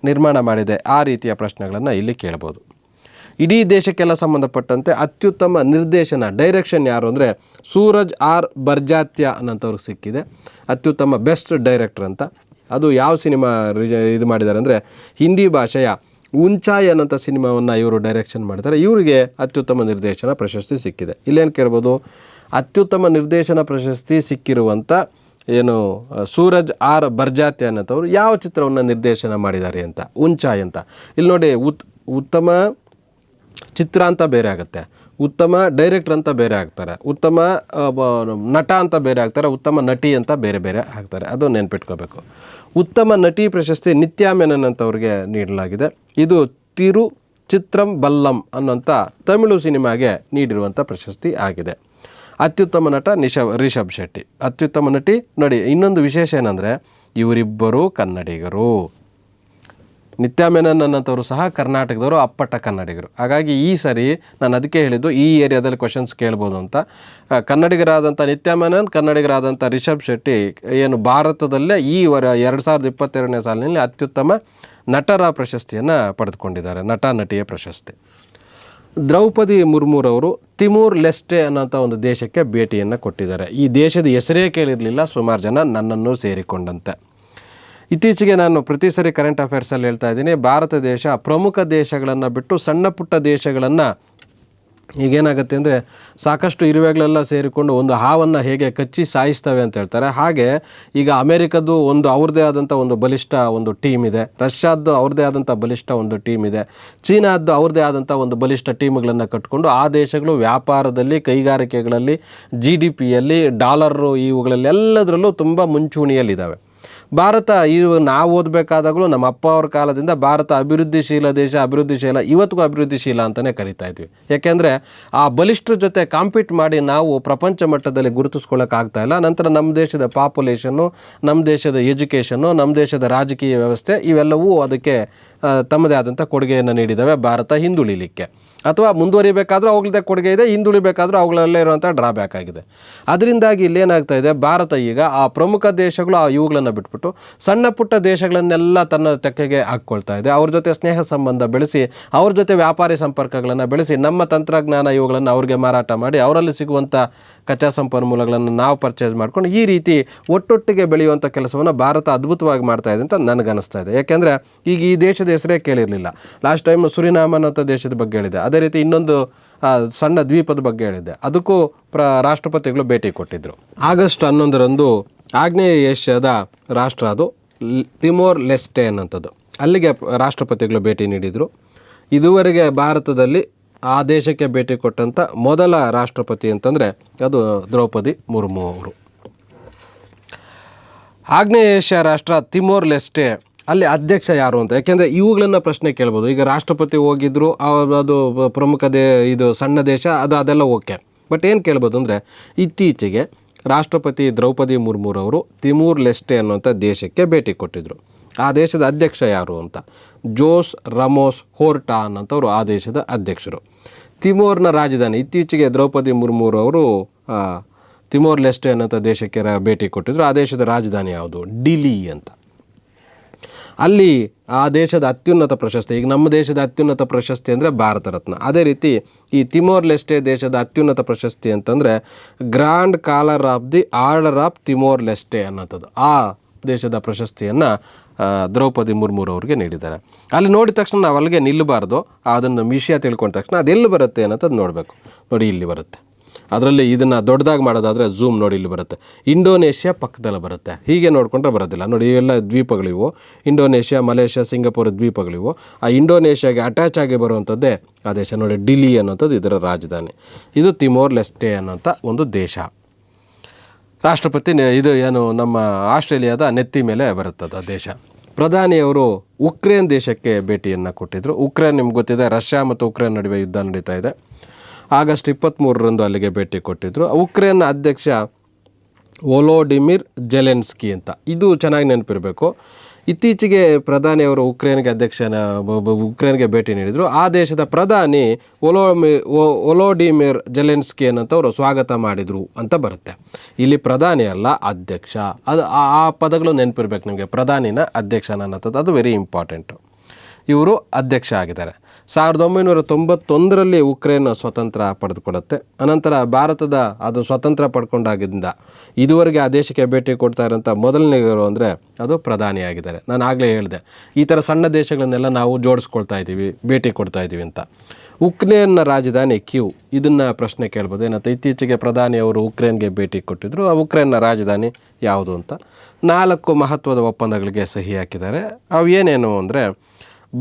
ನಿರ್ಮಾಣ ಮಾಡಿದೆ, ಆ ರೀತಿಯ ಪ್ರಶ್ನೆಗಳನ್ನು ಇಲ್ಲಿ ಕೇಳ್ಬೋದು. ಇಡೀ ದೇಶಕ್ಕೆಲ್ಲ ಸಂಬಂಧಪಟ್ಟಂತೆ ಅತ್ಯುತ್ತಮ ನಿರ್ದೇಶನ ಡೈರೆಕ್ಷನ್ ಯಾರು ಅಂದರೆ ಸೂರಜ್ ಆರ್ ಬರ್ಜಾತ್ಯ ಅನ್ನೋಂಥವ್ರಿಗೆ ಸಿಕ್ಕಿದೆ. ಅತ್ಯುತ್ತಮ ಬೆಸ್ಟ್ ಡೈರೆಕ್ಟರ್ ಅಂತ. ಅದು ಯಾವ ಸಿನಿಮಾ ಇದು ಮಾಡಿದ್ದಾರೆ ಅಂದರೆ ಹಿಂದಿ ಭಾಷೆಯ ಉಂಚಾಯ್ ಅನ್ನೋಂಥ ಸಿನಿಮಾವನ್ನು ಇವರು ಡೈರೆಕ್ಷನ್ ಮಾಡಿದ್ದಾರೆ. ಇವರಿಗೆ ಅತ್ಯುತ್ತಮ ನಿರ್ದೇಶನ ಪ್ರಶಸ್ತಿ ಸಿಕ್ಕಿದೆ. ಇಲ್ಲೇನು ಕೇಳ್ಬೋದು, ಅತ್ಯುತ್ತಮ ನಿರ್ದೇಶನ ಪ್ರಶಸ್ತಿ ಸಿಕ್ಕಿರುವಂಥ ಏನು ಸೂರಜ್ ಆರ್ ಬರ್ಜಾತ್ಯ ಅನ್ನೋಂಥವ್ರು ಯಾವ ಚಿತ್ರವನ್ನು ನಿರ್ದೇಶನ ಮಾಡಿದ್ದಾರೆ ಅಂತ, ಉಂಚಾಯ್ ಅಂತ. ಇಲ್ಲಿ ನೋಡಿ, ಉತ್ತಮ ಚಿತ್ರ ಅಂತ ಬೇರೆ ಆಗುತ್ತೆ, ಉತ್ತಮ ಡೈರೆಕ್ಟರ್ ಅಂತ ಬೇರೆ ಆಗ್ತಾರೆ, ಉತ್ತಮ ನಟ ಅಂತ ಬೇರೆ ಆಗ್ತಾರೆ, ಉತ್ತಮ ನಟಿ ಅಂತ ಬೇರೆ ಬೇರೆ ಆಗ್ತಾರೆ. ಅದು ನೆನ್ಪಿಟ್ಕೋಬೇಕು. ಉತ್ತಮ ನಟಿ ಪ್ರಶಸ್ತಿ ನಿತ್ಯಾ ಮೆನನ್ ಅಂತವ್ರಿಗೆ ನೀಡಲಾಗಿದೆ. ಇದು ತಿರು ಚಿತ್ರಂ ಬಲ್ಲಂ ಅನ್ನೋಂಥ ತಮಿಳು ಸಿನಿಮಾಗೆ ನೀಡಿರುವಂಥ ಪ್ರಶಸ್ತಿ ಆಗಿದೆ. ಅತ್ಯುತ್ತಮ ನಟ ರಿಷಬ್ ಶೆಟ್ಟಿ. ಅತ್ಯುತ್ತಮ ನಟಿ ನೋಡಿ, ಇನ್ನೊಂದು ವಿಶೇಷ ಏನಂದರೆ ಇವರಿಬ್ಬರು ಕನ್ನಡಿಗರು. ನಿತ್ಯಾ ಮೆನನ್ ಅನ್ನೋಂಥವ್ರು ಸಹ ಕರ್ನಾಟಕದವರು, ಅಪ್ಪಟ ಕನ್ನಡಿಗರು. ಹಾಗಾಗಿ ಈ ಸರಿ ನಾನು ಅದಕ್ಕೆ ಹೇಳಿದ್ದು ಈ ಏರಿಯಾದಲ್ಲಿ ಕ್ವಶನ್ಸ್ ಕೇಳ್ಬೋದು ಅಂತ. ಕನ್ನಡಿಗರಾದಂಥ ನಿತ್ಯಾ ಮೆನನ್, ಕನ್ನಡಿಗರಾದಂಥ ರಿಷಬ್ ಶೆಟ್ಟಿ ಏನು ಭಾರತದಲ್ಲೇ ಈ 2022ನೇ ಸಾಲಿನಲ್ಲಿ ಅತ್ಯುತ್ತಮ ನಟರ ಪ್ರಶಸ್ತಿಯನ್ನು ಪಡೆದುಕೊಂಡಿದ್ದಾರೆ, ನಟ ನಟಿಯ ಪ್ರಶಸ್ತಿ. ದ್ರೌಪದಿ ಮುರ್ಮುರವರು ತಿಮೂರ್ ಲೆಸ್ಟೆ ಅನ್ನೋಂಥ ಒಂದು ದೇಶಕ್ಕೆ ಭೇಟಿಯನ್ನು ಕೊಟ್ಟಿದ್ದಾರೆ. ಈ ದೇಶದ ಹೆಸರೇ ಕೇಳಿರಲಿಲ್ಲ ಸುಮಾರು ಜನ, ನನ್ನನ್ನು ಸೇರಿಕೊಂಡಂತೆ. ಇತ್ತೀಚೆಗೆ ನಾನು ಪ್ರತಿ ಸರಿ ಕರೆಂಟ್ ಅಫೇರ್ಸಲ್ಲಿ ಹೇಳ್ತಾ ಇದ್ದೀನಿ, ಭಾರತ ದೇಶ ಪ್ರಮುಖ ದೇಶಗಳನ್ನು ಬಿಟ್ಟು ಸಣ್ಣ ಪುಟ್ಟ ದೇಶಗಳನ್ನು ಈಗೇನಾಗುತ್ತೆ ಅಂದರೆ ಸಾಕಷ್ಟು ಇರುವೆಗಳೆಲ್ಲ ಸೇರಿಕೊಂಡು ಒಂದು ಹಾವನ್ನು ಹೇಗೆ ಕಚ್ಚಿ ಸಾಯಿಸ್ತವೆ ಅಂತ ಹೇಳ್ತಾರೆ, ಹಾಗೆ ಈಗ ಅಮೇರಿಕದ್ದು ಒಂದು ಅವ್ರದ್ದೇ ಆದಂಥ ಒಂದು ಬಲಿಷ್ಠ ಒಂದು ಟೀಮ್ ಇದೆ, ರಷ್ಯಾದ್ದು ಅವ್ರದ್ದೇ ಆದಂಥ ಬಲಿಷ್ಠ ಒಂದು ಟೀಮ್ ಇದೆ, ಚೀನಾದ್ದು ಅವ್ರದ್ದೇ ಆದಂಥ ಒಂದು ಬಲಿಷ್ಠ ಟೀಮ್ಗಳನ್ನು ಕಟ್ಕೊಂಡು ಆ ದೇಶಗಳು ವ್ಯಾಪಾರದಲ್ಲಿ, ಕೈಗಾರಿಕೆಗಳಲ್ಲಿ, GDPಯಲ್ಲಿ, ಡಾಲರು ಇವುಗಳಲ್ಲೆಲ್ಲದರಲ್ಲೂ ತುಂಬ ಮುಂಚೂಣಿಯಲ್ಲಿದ್ದಾವೆ. ಭಾರತ ನಾವು ಓದಬೇಕಾದಾಗಲೂ ನಮ್ಮ ಅಪ್ಪ ಅವ್ರ ಕಾಲದಿಂದ ಭಾರತ ಅಭಿವೃದ್ಧಿಶೀಲ ಇವತ್ತಿಗೂ ಅಭಿವೃದ್ಧಿಶೀಲ ಅಂತಲೇ ಕರಿತಾ ಇದ್ವಿ. ಯಾಕೆಂದರೆ ಆ ಬಲಿಷ್ಠರ ಜೊತೆ ಕಾಂಪೀಟ್ ಮಾಡಿ ನಾವು ಪ್ರಪಂಚ ಮಟ್ಟದಲ್ಲಿ ಗುರುತಿಸ್ಕೊಳ್ಳೋಕ್ಕಾಗ್ತಾ ಇಲ್ಲ. ನಂತರ ನಮ್ಮ ದೇಶದ ಪಾಪ್ಯುಲೇಷನ್ನು, ನಮ್ಮ ದೇಶದ ಎಜುಕೇಷನ್ನು, ನಮ್ಮ ದೇಶದ ರಾಜಕೀಯ ವ್ಯವಸ್ಥೆ ಇವೆಲ್ಲವೂ ಅದಕ್ಕೆ ತಮ್ಮದೇ ಆದಂಥ ಕೊಡುಗೆಯನ್ನು ನೀಡಿದ್ದಾವೆ ಭಾರತ ಹಿಂದುಳಿಲಿಕ್ಕೆ. ಅಥವಾ ಮುಂದುವರಿಬೇಕಾದ್ರೂ ಅವುಗಳದ್ದೇ ಕೊಡುಗೆ ಇದೆ, ಹಿಂದುಳಿಬೇಕಾದ್ರೂ ಅವುಗಳಲ್ಲೇ ಇರುವಂಥ ಡ್ರಾಬ್ಯಾಕ್ ಆಗಿದೆ. ಅದರಿಂದಾಗಿ ಇಲ್ಲೇನಾಗ್ತಾ ಇದೆ, ಭಾರತ ಈಗ ಆ ಪ್ರಮುಖ ದೇಶಗಳು ಇವುಗಳನ್ನು ಬಿಟ್ಬಿಟ್ಟು ಸಣ್ಣ ಪುಟ್ಟ ದೇಶಗಳನ್ನೆಲ್ಲ ತನ್ನ ತೆಕ್ಕೆಗೆ ಹಾಕ್ಕೊಳ್ತಾ ಇದೆ. ಅವ್ರ ಜೊತೆ ಸ್ನೇಹ ಸಂಬಂಧ ಬೆಳೆಸಿ, ಅವ್ರ ಜೊತೆ ವ್ಯಾಪಾರಿ ಸಂಪರ್ಕಗಳನ್ನು ಬೆಳೆಸಿ, ನಮ್ಮ ತಂತ್ರಜ್ಞಾನ ಇವುಗಳನ್ನು ಅವ್ರಿಗೆ ಮಾರಾಟ ಮಾಡಿ ಅವರಲ್ಲಿ ಸಿಗುವಂಥ ಕಚ್ಚಾ ಸಂಪನ್ಮೂಲಗಳನ್ನು ನಾವು ಪರ್ಚೇಸ್ ಮಾಡ್ಕೊಂಡು ಈ ರೀತಿ ಒಟ್ಟೊಟ್ಟಿಗೆ ಬೆಳೆಯುವಂಥ ಕೆಲಸವನ್ನು ಭಾರತ ಅದ್ಭುತವಾಗಿ ಮಾಡ್ತಾ ಇದೆ ಅಂತ ನನಗನ್ನಿಸ್ತಾ ಇದೆ. ಯಾಕೆಂದರೆ ಈಗ ಈ ದೇಶದ ಹೆಸರೇ ಕೇಳಿರಲಿಲ್ಲ. ಲಾಸ್ಟ್ ಟೈಮ್ ಸುರಿನಾಮ್ ಅನ್ನೋಂಥ ದೇಶದ ಬಗ್ಗೆ ಹೇಳಿದೆ, ಅದೇ ರೀತಿ ಇನ್ನೊಂದು ಸಣ್ಣ ದ್ವೀಪದ ಬಗ್ಗೆ ಹೇಳಿದ್ದೆ, ಅದಕ್ಕೂ ರಾಷ್ಟ್ರಪತಿಗಳು ಭೇಟಿ ಕೊಟ್ಟಿದ್ದರು. ಆಗಸ್ಟ್ 11ರಂದು ಆಗ್ನೇಯ ಏಷ್ಯಾದ ರಾಷ್ಟ್ರ ಅದು ತಿಮೋರ್ ಲೆಸ್ಟೆ ಅನ್ನೋಂಥದ್ದು, ಅಲ್ಲಿಗೆ ರಾಷ್ಟ್ರಪತಿಗಳು ಭೇಟಿ ನೀಡಿದರು. ಇದುವರೆಗೆ ಭಾರತದಲ್ಲಿ ಆ ದೇಶಕ್ಕೆ ಭೇಟಿ ಕೊಟ್ಟಂಥ ಮೊದಲ ರಾಷ್ಟ್ರಪತಿ ಅಂತಂದರೆ ಅದು ದ್ರೌಪದಿ ಮುರ್ಮು ಅವರು. ಆಗ್ನೇಯ ಏಷ್ಯಾ ರಾಷ್ಟ್ರ ತಿಮೋರ್ ಲೆಸ್ಟೆ, ಅಲ್ಲಿ ಅಧ್ಯಕ್ಷ ಯಾರು ಅಂತ, ಯಾಕೆಂದರೆ ಇವುಗಳನ್ನು ಪ್ರಶ್ನೆ ಕೇಳ್ಬೋದು. ಈಗ ರಾಷ್ಟ್ರಪತಿ ಹೋಗಿದ್ರು, ಅದು ಪ್ರಮುಖ ಇದು ಸಣ್ಣ ದೇಶ, ಅದೆಲ್ಲ ಓಕೆ. ಬಟ್ ಏನು ಕೇಳ್ಬೋದು ಅಂದರೆ, ಇತ್ತೀಚೆಗೆ ರಾಷ್ಟ್ರಪತಿ ದ್ರೌಪದಿ ಮುರ್ಮುರವರು ತಿಮೋರ್ ಲೆಸ್ಟೆ ಅನ್ನುವಂಥ ದೇಶಕ್ಕೆ ಭೇಟಿ ಕೊಟ್ಟಿದ್ದರು. ಆ ದೇಶದ ಅಧ್ಯಕ್ಷ ಯಾರು ಅಂತ, ಜೋಸ್ ರಮೋಸ್ ಹೋರ್ಟಾ ಅನ್ನೋಂಥವ್ರು ಆ ದೇಶದ ಅಧ್ಯಕ್ಷರು. ತಿಮೋರ್ನ ರಾಜಧಾನಿ, ಇತ್ತೀಚೆಗೆ ದ್ರೌಪದಿ ಮುರ್ಮುರವರು ತಿಮೋರ್ ಲೆಸ್ಟೆ ಅನ್ನೋಂಥ ದೇಶಕ್ಕೆ ಭೇಟಿ ಕೊಟ್ಟಿದ್ರು. ಆ ದೇಶದ ರಾಜಧಾನಿ ಯಾವುದು, ಡಿಲಿ ಅಂತ. ಅಲ್ಲಿ ಆ ದೇಶದ ಅತ್ಯುನ್ನತ ಪ್ರಶಸ್ತಿ, ಈಗ ನಮ್ಮ ದೇಶದ ಅತ್ಯುನ್ನತ ಪ್ರಶಸ್ತಿ ಅಂದರೆ ಭಾರತ ರತ್ನ, ಅದೇ ರೀತಿ ಈ ತಿಮೋರ್ ಲೆಸ್ಟೆ ದೇಶದ ಅತ್ಯುನ್ನತ ಪ್ರಶಸ್ತಿ ಅಂತಂದರೆ grand collar of the order of Timor Leste ಅನ್ನೋಂಥದ್ದು. ಆ ದೇಶದ ಪ್ರಶಸ್ತಿಯನ್ನು ದ್ರೌಪದಿ ಮುರ್ಮುರವ್ರಿಗೆ ನೀಡಿದ್ದಾರೆ. ಅಲ್ಲಿ ನೋಡಿದ ತಕ್ಷಣ ನಾವು ಅಲ್ಲಿಗೆ ನಿಲ್ಲಬಾರ್ದು, ಅದನ್ನು ವಿಷಯ ತಿಳ್ಕೊಂಡ ತಕ್ಷಣ ಅದೆಲ್ಲಿ ಬರುತ್ತೆ ಅನ್ನೋದು ನೋಡಬೇಕು. ನೋಡಿ ಇಲ್ಲಿ ಬರುತ್ತೆ, ಅದರಲ್ಲಿ ಇದನ್ನು ದೊಡ್ಡದಾಗಿ ಮಾಡೋದಾದರೆ ಝೂಮ್ ನೋಡಿ ಇಲ್ಲಿ ಬರುತ್ತೆ, ಇಂಡೋನೇಷ್ಯಾ ಪಕ್ಕದಲ್ಲಿ ಬರುತ್ತೆ. ಹೀಗೆ ನೋಡಿಕೊಂಡ್ರೆ ಬರೋದಿಲ್ಲ. ನೋಡಿ ಇವೆಲ್ಲ ದ್ವೀಪಗಳಿವು, ಇಂಡೋನೇಷ್ಯಾ, ಮಲೇಷ್ಯಾ, ಸಿಂಗಪುರ ದ್ವೀಪಗಳಿವು. ಆ ಇಂಡೋನೇಷ್ಯಾಗೆ ಅಟ್ಯಾಚ್ ಆಗಿ ಬರುವಂಥದ್ದೇ ಆ ದೇಶ. ನೋಡಿ ಡಿಲಿ ಅನ್ನೋಂಥದ್ದು ಇದರ ರಾಜಧಾನಿ. ಇದು ತಿಮೋರ್ ಲೆಸ್ಟೆ ಅನ್ನೋಂಥ ಒಂದು ದೇಶ. ರಾಷ್ಟ್ರಪತಿ ಇದು ಏನು ನಮ್ಮ ಆಸ್ಟ್ರೇಲಿಯಾದ ನೆತ್ತಿ ಮೇಲೆ ಬರುತ್ತದೆ ದೇಶ. ಪ್ರಧಾನಿಯವರು ಉಕ್ರೇನ್ ದೇಶಕ್ಕೆ ಭೇಟಿಯನ್ನು ಕೊಟ್ಟಿದ್ದರು. ಉಕ್ರೇನ್ ನಿಮ್ಗೆ ಗೊತ್ತಿದೆ, ರಷ್ಯಾ ಮತ್ತು ಉಕ್ರೇನ್ ನಡುವೆ ಯುದ್ಧ ನಡೀತಾ ಇದೆ. ಆಗಸ್ಟ್ 23ರಂದು ಅಲ್ಲಿಗೆ ಭೇಟಿ ಕೊಟ್ಟಿದ್ದರು. ಉಕ್ರೇನ್ನ ಅಧ್ಯಕ್ಷ ವೊಲೋಡಿಮಿರ್ ಜೆಲೆನ್ಸ್ಕಿ ಅಂತ, ಇದು ಚೆನ್ನಾಗಿ ನೆನಪಿರಬೇಕು. ಇತ್ತೀಚೆಗೆ ಪ್ರಧಾನಿಯವರು ಉಕ್ರೇನ್ಗೆ ಭೇಟಿ ನೀಡಿದರು. ಆ ದೇಶದ ಪ್ರಧಾನಿ ವೊಲೋಡಿಮಿರ್ ಜೆಲೆನ್ಸ್ಕಿ ಅನ್ನೋಂಥವ್ರು ಸ್ವಾಗತ ಮಾಡಿದರು ಅಂತ ಬರುತ್ತೆ. ಇಲ್ಲಿ ಪ್ರಧಾನಿ ಅಲ್ಲ, ಅಧ್ಯಕ್ಷ. ಅದು ಆ ಪದಗಳು ನೆನಪಿರ್ಬೇಕು ನಿಮಗೆ, ಪ್ರಧಾನಿನ ಅಧ್ಯಕ್ಷನ ಅನ್ನೋಂಥದ್ದು, ಅದು ವೆರಿ ಇಂಪಾರ್ಟೆಂಟು. ಇವರು ಅಧ್ಯಕ್ಷ ಆಗಿದ್ದಾರೆ. 1991ರಲ್ಲಿ ಉಕ್ರೇನ್ ಸ್ವತಂತ್ರ ಪಡೆದುಕೊಳ್ಳುತ್ತೆ. ಅನಂತರ ಭಾರತದ ಅದು ಸ್ವತಂತ್ರ ಪಡ್ಕೊಂಡಾಗಿದ್ದ ಇದುವರೆಗೆ ಆ ದೇಶಕ್ಕೆ ಭೇಟಿ ಕೊಡ್ತಾ ಇರೋಂಥ ಮೊದಲನೇವರು ಅಂದರೆ ಅದು ಪ್ರಧಾನಿಯಾಗಿದ್ದಾರೆ. ನಾನು ಆಗಲೇ ಹೇಳಿದೆ, ಈ ಥರ ಸಣ್ಣ ದೇಶಗಳನ್ನೆಲ್ಲ ನಾವು ಜೋಡಿಸ್ಕೊಳ್ತಾ ಇದ್ದೀವಿ, ಭೇಟಿ ಕೊಡ್ತಾ ಇದ್ದೀವಿ ಅಂತ. ಉಕ್ರೇನ್ನ ರಾಜಧಾನಿ ಕೀವ್, ಇದನ್ನು ಪ್ರಶ್ನೆ ಕೇಳ್ಬೋದು. ಏನಂತ, ಇತ್ತೀಚೆಗೆ ಪ್ರಧಾನಿಯವರು ಉಕ್ರೇನ್ಗೆ ಭೇಟಿ ಕೊಟ್ಟಿದ್ದರು. ಆ ಉಕ್ರೇನ್ನ ರಾಜಧಾನಿ ಯಾವುದು ಅಂತ 4 ಮಹತ್ವದ ಒಪ್ಪಂದಗಳಿಗೆ ಸಹಿ ಹಾಕಿದ್ದಾರೆ. ಅವು ಏನೇನು ಅಂದರೆ,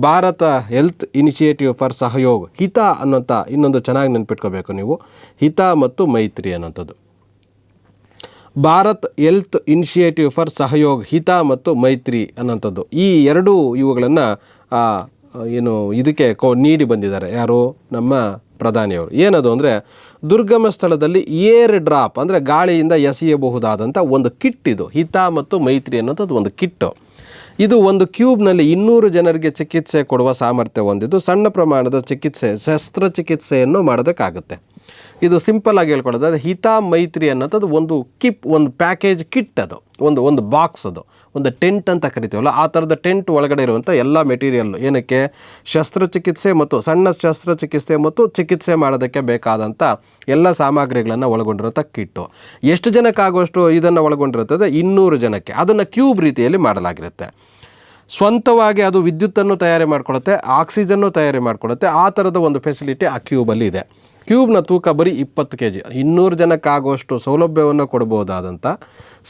ಭಾರತ ಹೆಲ್ತ್ ಇನಿಷಿಯೇಟಿವ್ ಫಾರ್ ಸಹಯೋಗ್, ಹಿತ ಅನ್ನೋಂಥ ಇನ್ನೊಂದು ಚೆನ್ನಾಗಿ ನೆನ್ಪಿಟ್ಕೋಬೇಕು ನೀವು, ಹಿತ ಮತ್ತು ಮೈತ್ರಿ ಅನ್ನೋಂಥದ್ದು. ಭಾರತ್ ಹೆಲ್ತ್ ಇನಿಷಿಯೇಟಿವ್ ಫಾರ್ ಸಹಯೋಗ್, ಹಿತ ಮತ್ತು ಮೈತ್ರಿ ಅನ್ನೋಂಥದ್ದು, ಈ ಎರಡೂ ಇವುಗಳನ್ನು ಇದಕ್ಕೆ ನೀಡಿ ಬಂದಿದ್ದಾರೆ. ಯಾರು, ನಮ್ಮ ಪ್ರಧಾನಿಯವರು. ಏನದು ಅಂದರೆ, ದುರ್ಗಮ ಸ್ಥಳದಲ್ಲಿ ಏರ್ ಡ್ರಾಪ್ ಅಂದರೆ ಗಾಳಿಯಿಂದ ಎಸೆಯಬಹುದಾದಂಥ ಒಂದು ಕಿಟ್. ಇದು ಹಿತ ಮತ್ತು ಮೈತ್ರಿ ಅನ್ನೋಂಥದ್ದು ಒಂದು ಕಿಟ್ಟು. ಇದು ಒಂದು ಕ್ಯೂಬ್ನಲ್ಲಿ 200 ಜನರಿಗೆ ಚಿಕಿತ್ಸೆ ಕೊಡುವ ಸಾಮರ್ಥ್ಯ ಹೊಂದಿದ್ದು ಸಣ್ಣ ಪ್ರಮಾಣದ ಶಸ್ತ್ರಚಿಕಿತ್ಸೆಯನ್ನು ಮಾಡೋದಕ್ಕಾಗುತ್ತೆ. ಇದು ಸಿಂಪಲ್ ಆಗಿ ಹೇಳ್ಕೊಳ್ಳೋದು, ಹಿತ ಮೈತ್ರಿ ಅನ್ನೋದು ಒಂದು ಪ್ಯಾಕೇಜ್ ಕಿಟ್, ಅದು ಒಂದು ಬಾಕ್ಸ್, ಅದು ಒಂದು ಟೆಂಟ್ ಅಂತ ಕರಿತೀವಲ್ಲ, ಆ ಥರದ ಟೆಂಟ್ ಒಳಗಡೆ ಇರುವಂಥ ಎಲ್ಲ ಮೆಟೀರಿಯಲ್ಲು ಏನಕ್ಕೆ, ಶಸ್ತ್ರಚಿಕಿತ್ಸೆ ಮತ್ತು ಸಣ್ಣ ಶಸ್ತ್ರಚಿಕಿತ್ಸೆ ಮತ್ತು ಚಿಕಿತ್ಸೆ ಮಾಡೋದಕ್ಕೆ ಬೇಕಾದಂಥ ಎಲ್ಲ ಸಾಮಗ್ರಿಗಳನ್ನು ಒಳಗೊಂಡಿರುವಂಥ ಕಿಟ್ಟು. ಎಷ್ಟು ಜನಕ್ಕಾಗುವಷ್ಟು ಇದನ್ನು ಒಳಗೊಂಡಿರುತ್ತದೆ, 200 ಜನಕ್ಕೆ. ಅದನ್ನು ಕ್ಯೂಬ್ ರೀತಿಯಲ್ಲಿ ಮಾಡಲಾಗಿರುತ್ತೆ. ಸ್ವಂತವಾಗಿ ಅದು ವಿದ್ಯುತ್ತನ್ನು ತಯಾರಿ ಮಾಡ್ಕೊಳ್ಳುತ್ತೆ, ಆಕ್ಸಿಜನ್ನು ತಯಾರಿ ಮಾಡ್ಕೊಳ್ಳುತ್ತೆ. ಆ ಥರದ ಒಂದು ಫೆಸಿಲಿಟಿ ಆ ಕ್ಯೂಬಲ್ಲಿ ಇದೆ. ಕ್ಯೂಬ್ನ ತೂಕ ಬರೀ 20 kg. 200 ಜನಕ್ಕಾಗುವಷ್ಟು ಸೌಲಭ್ಯವನ್ನು ಕೊಡಬಹುದಾದಂಥ,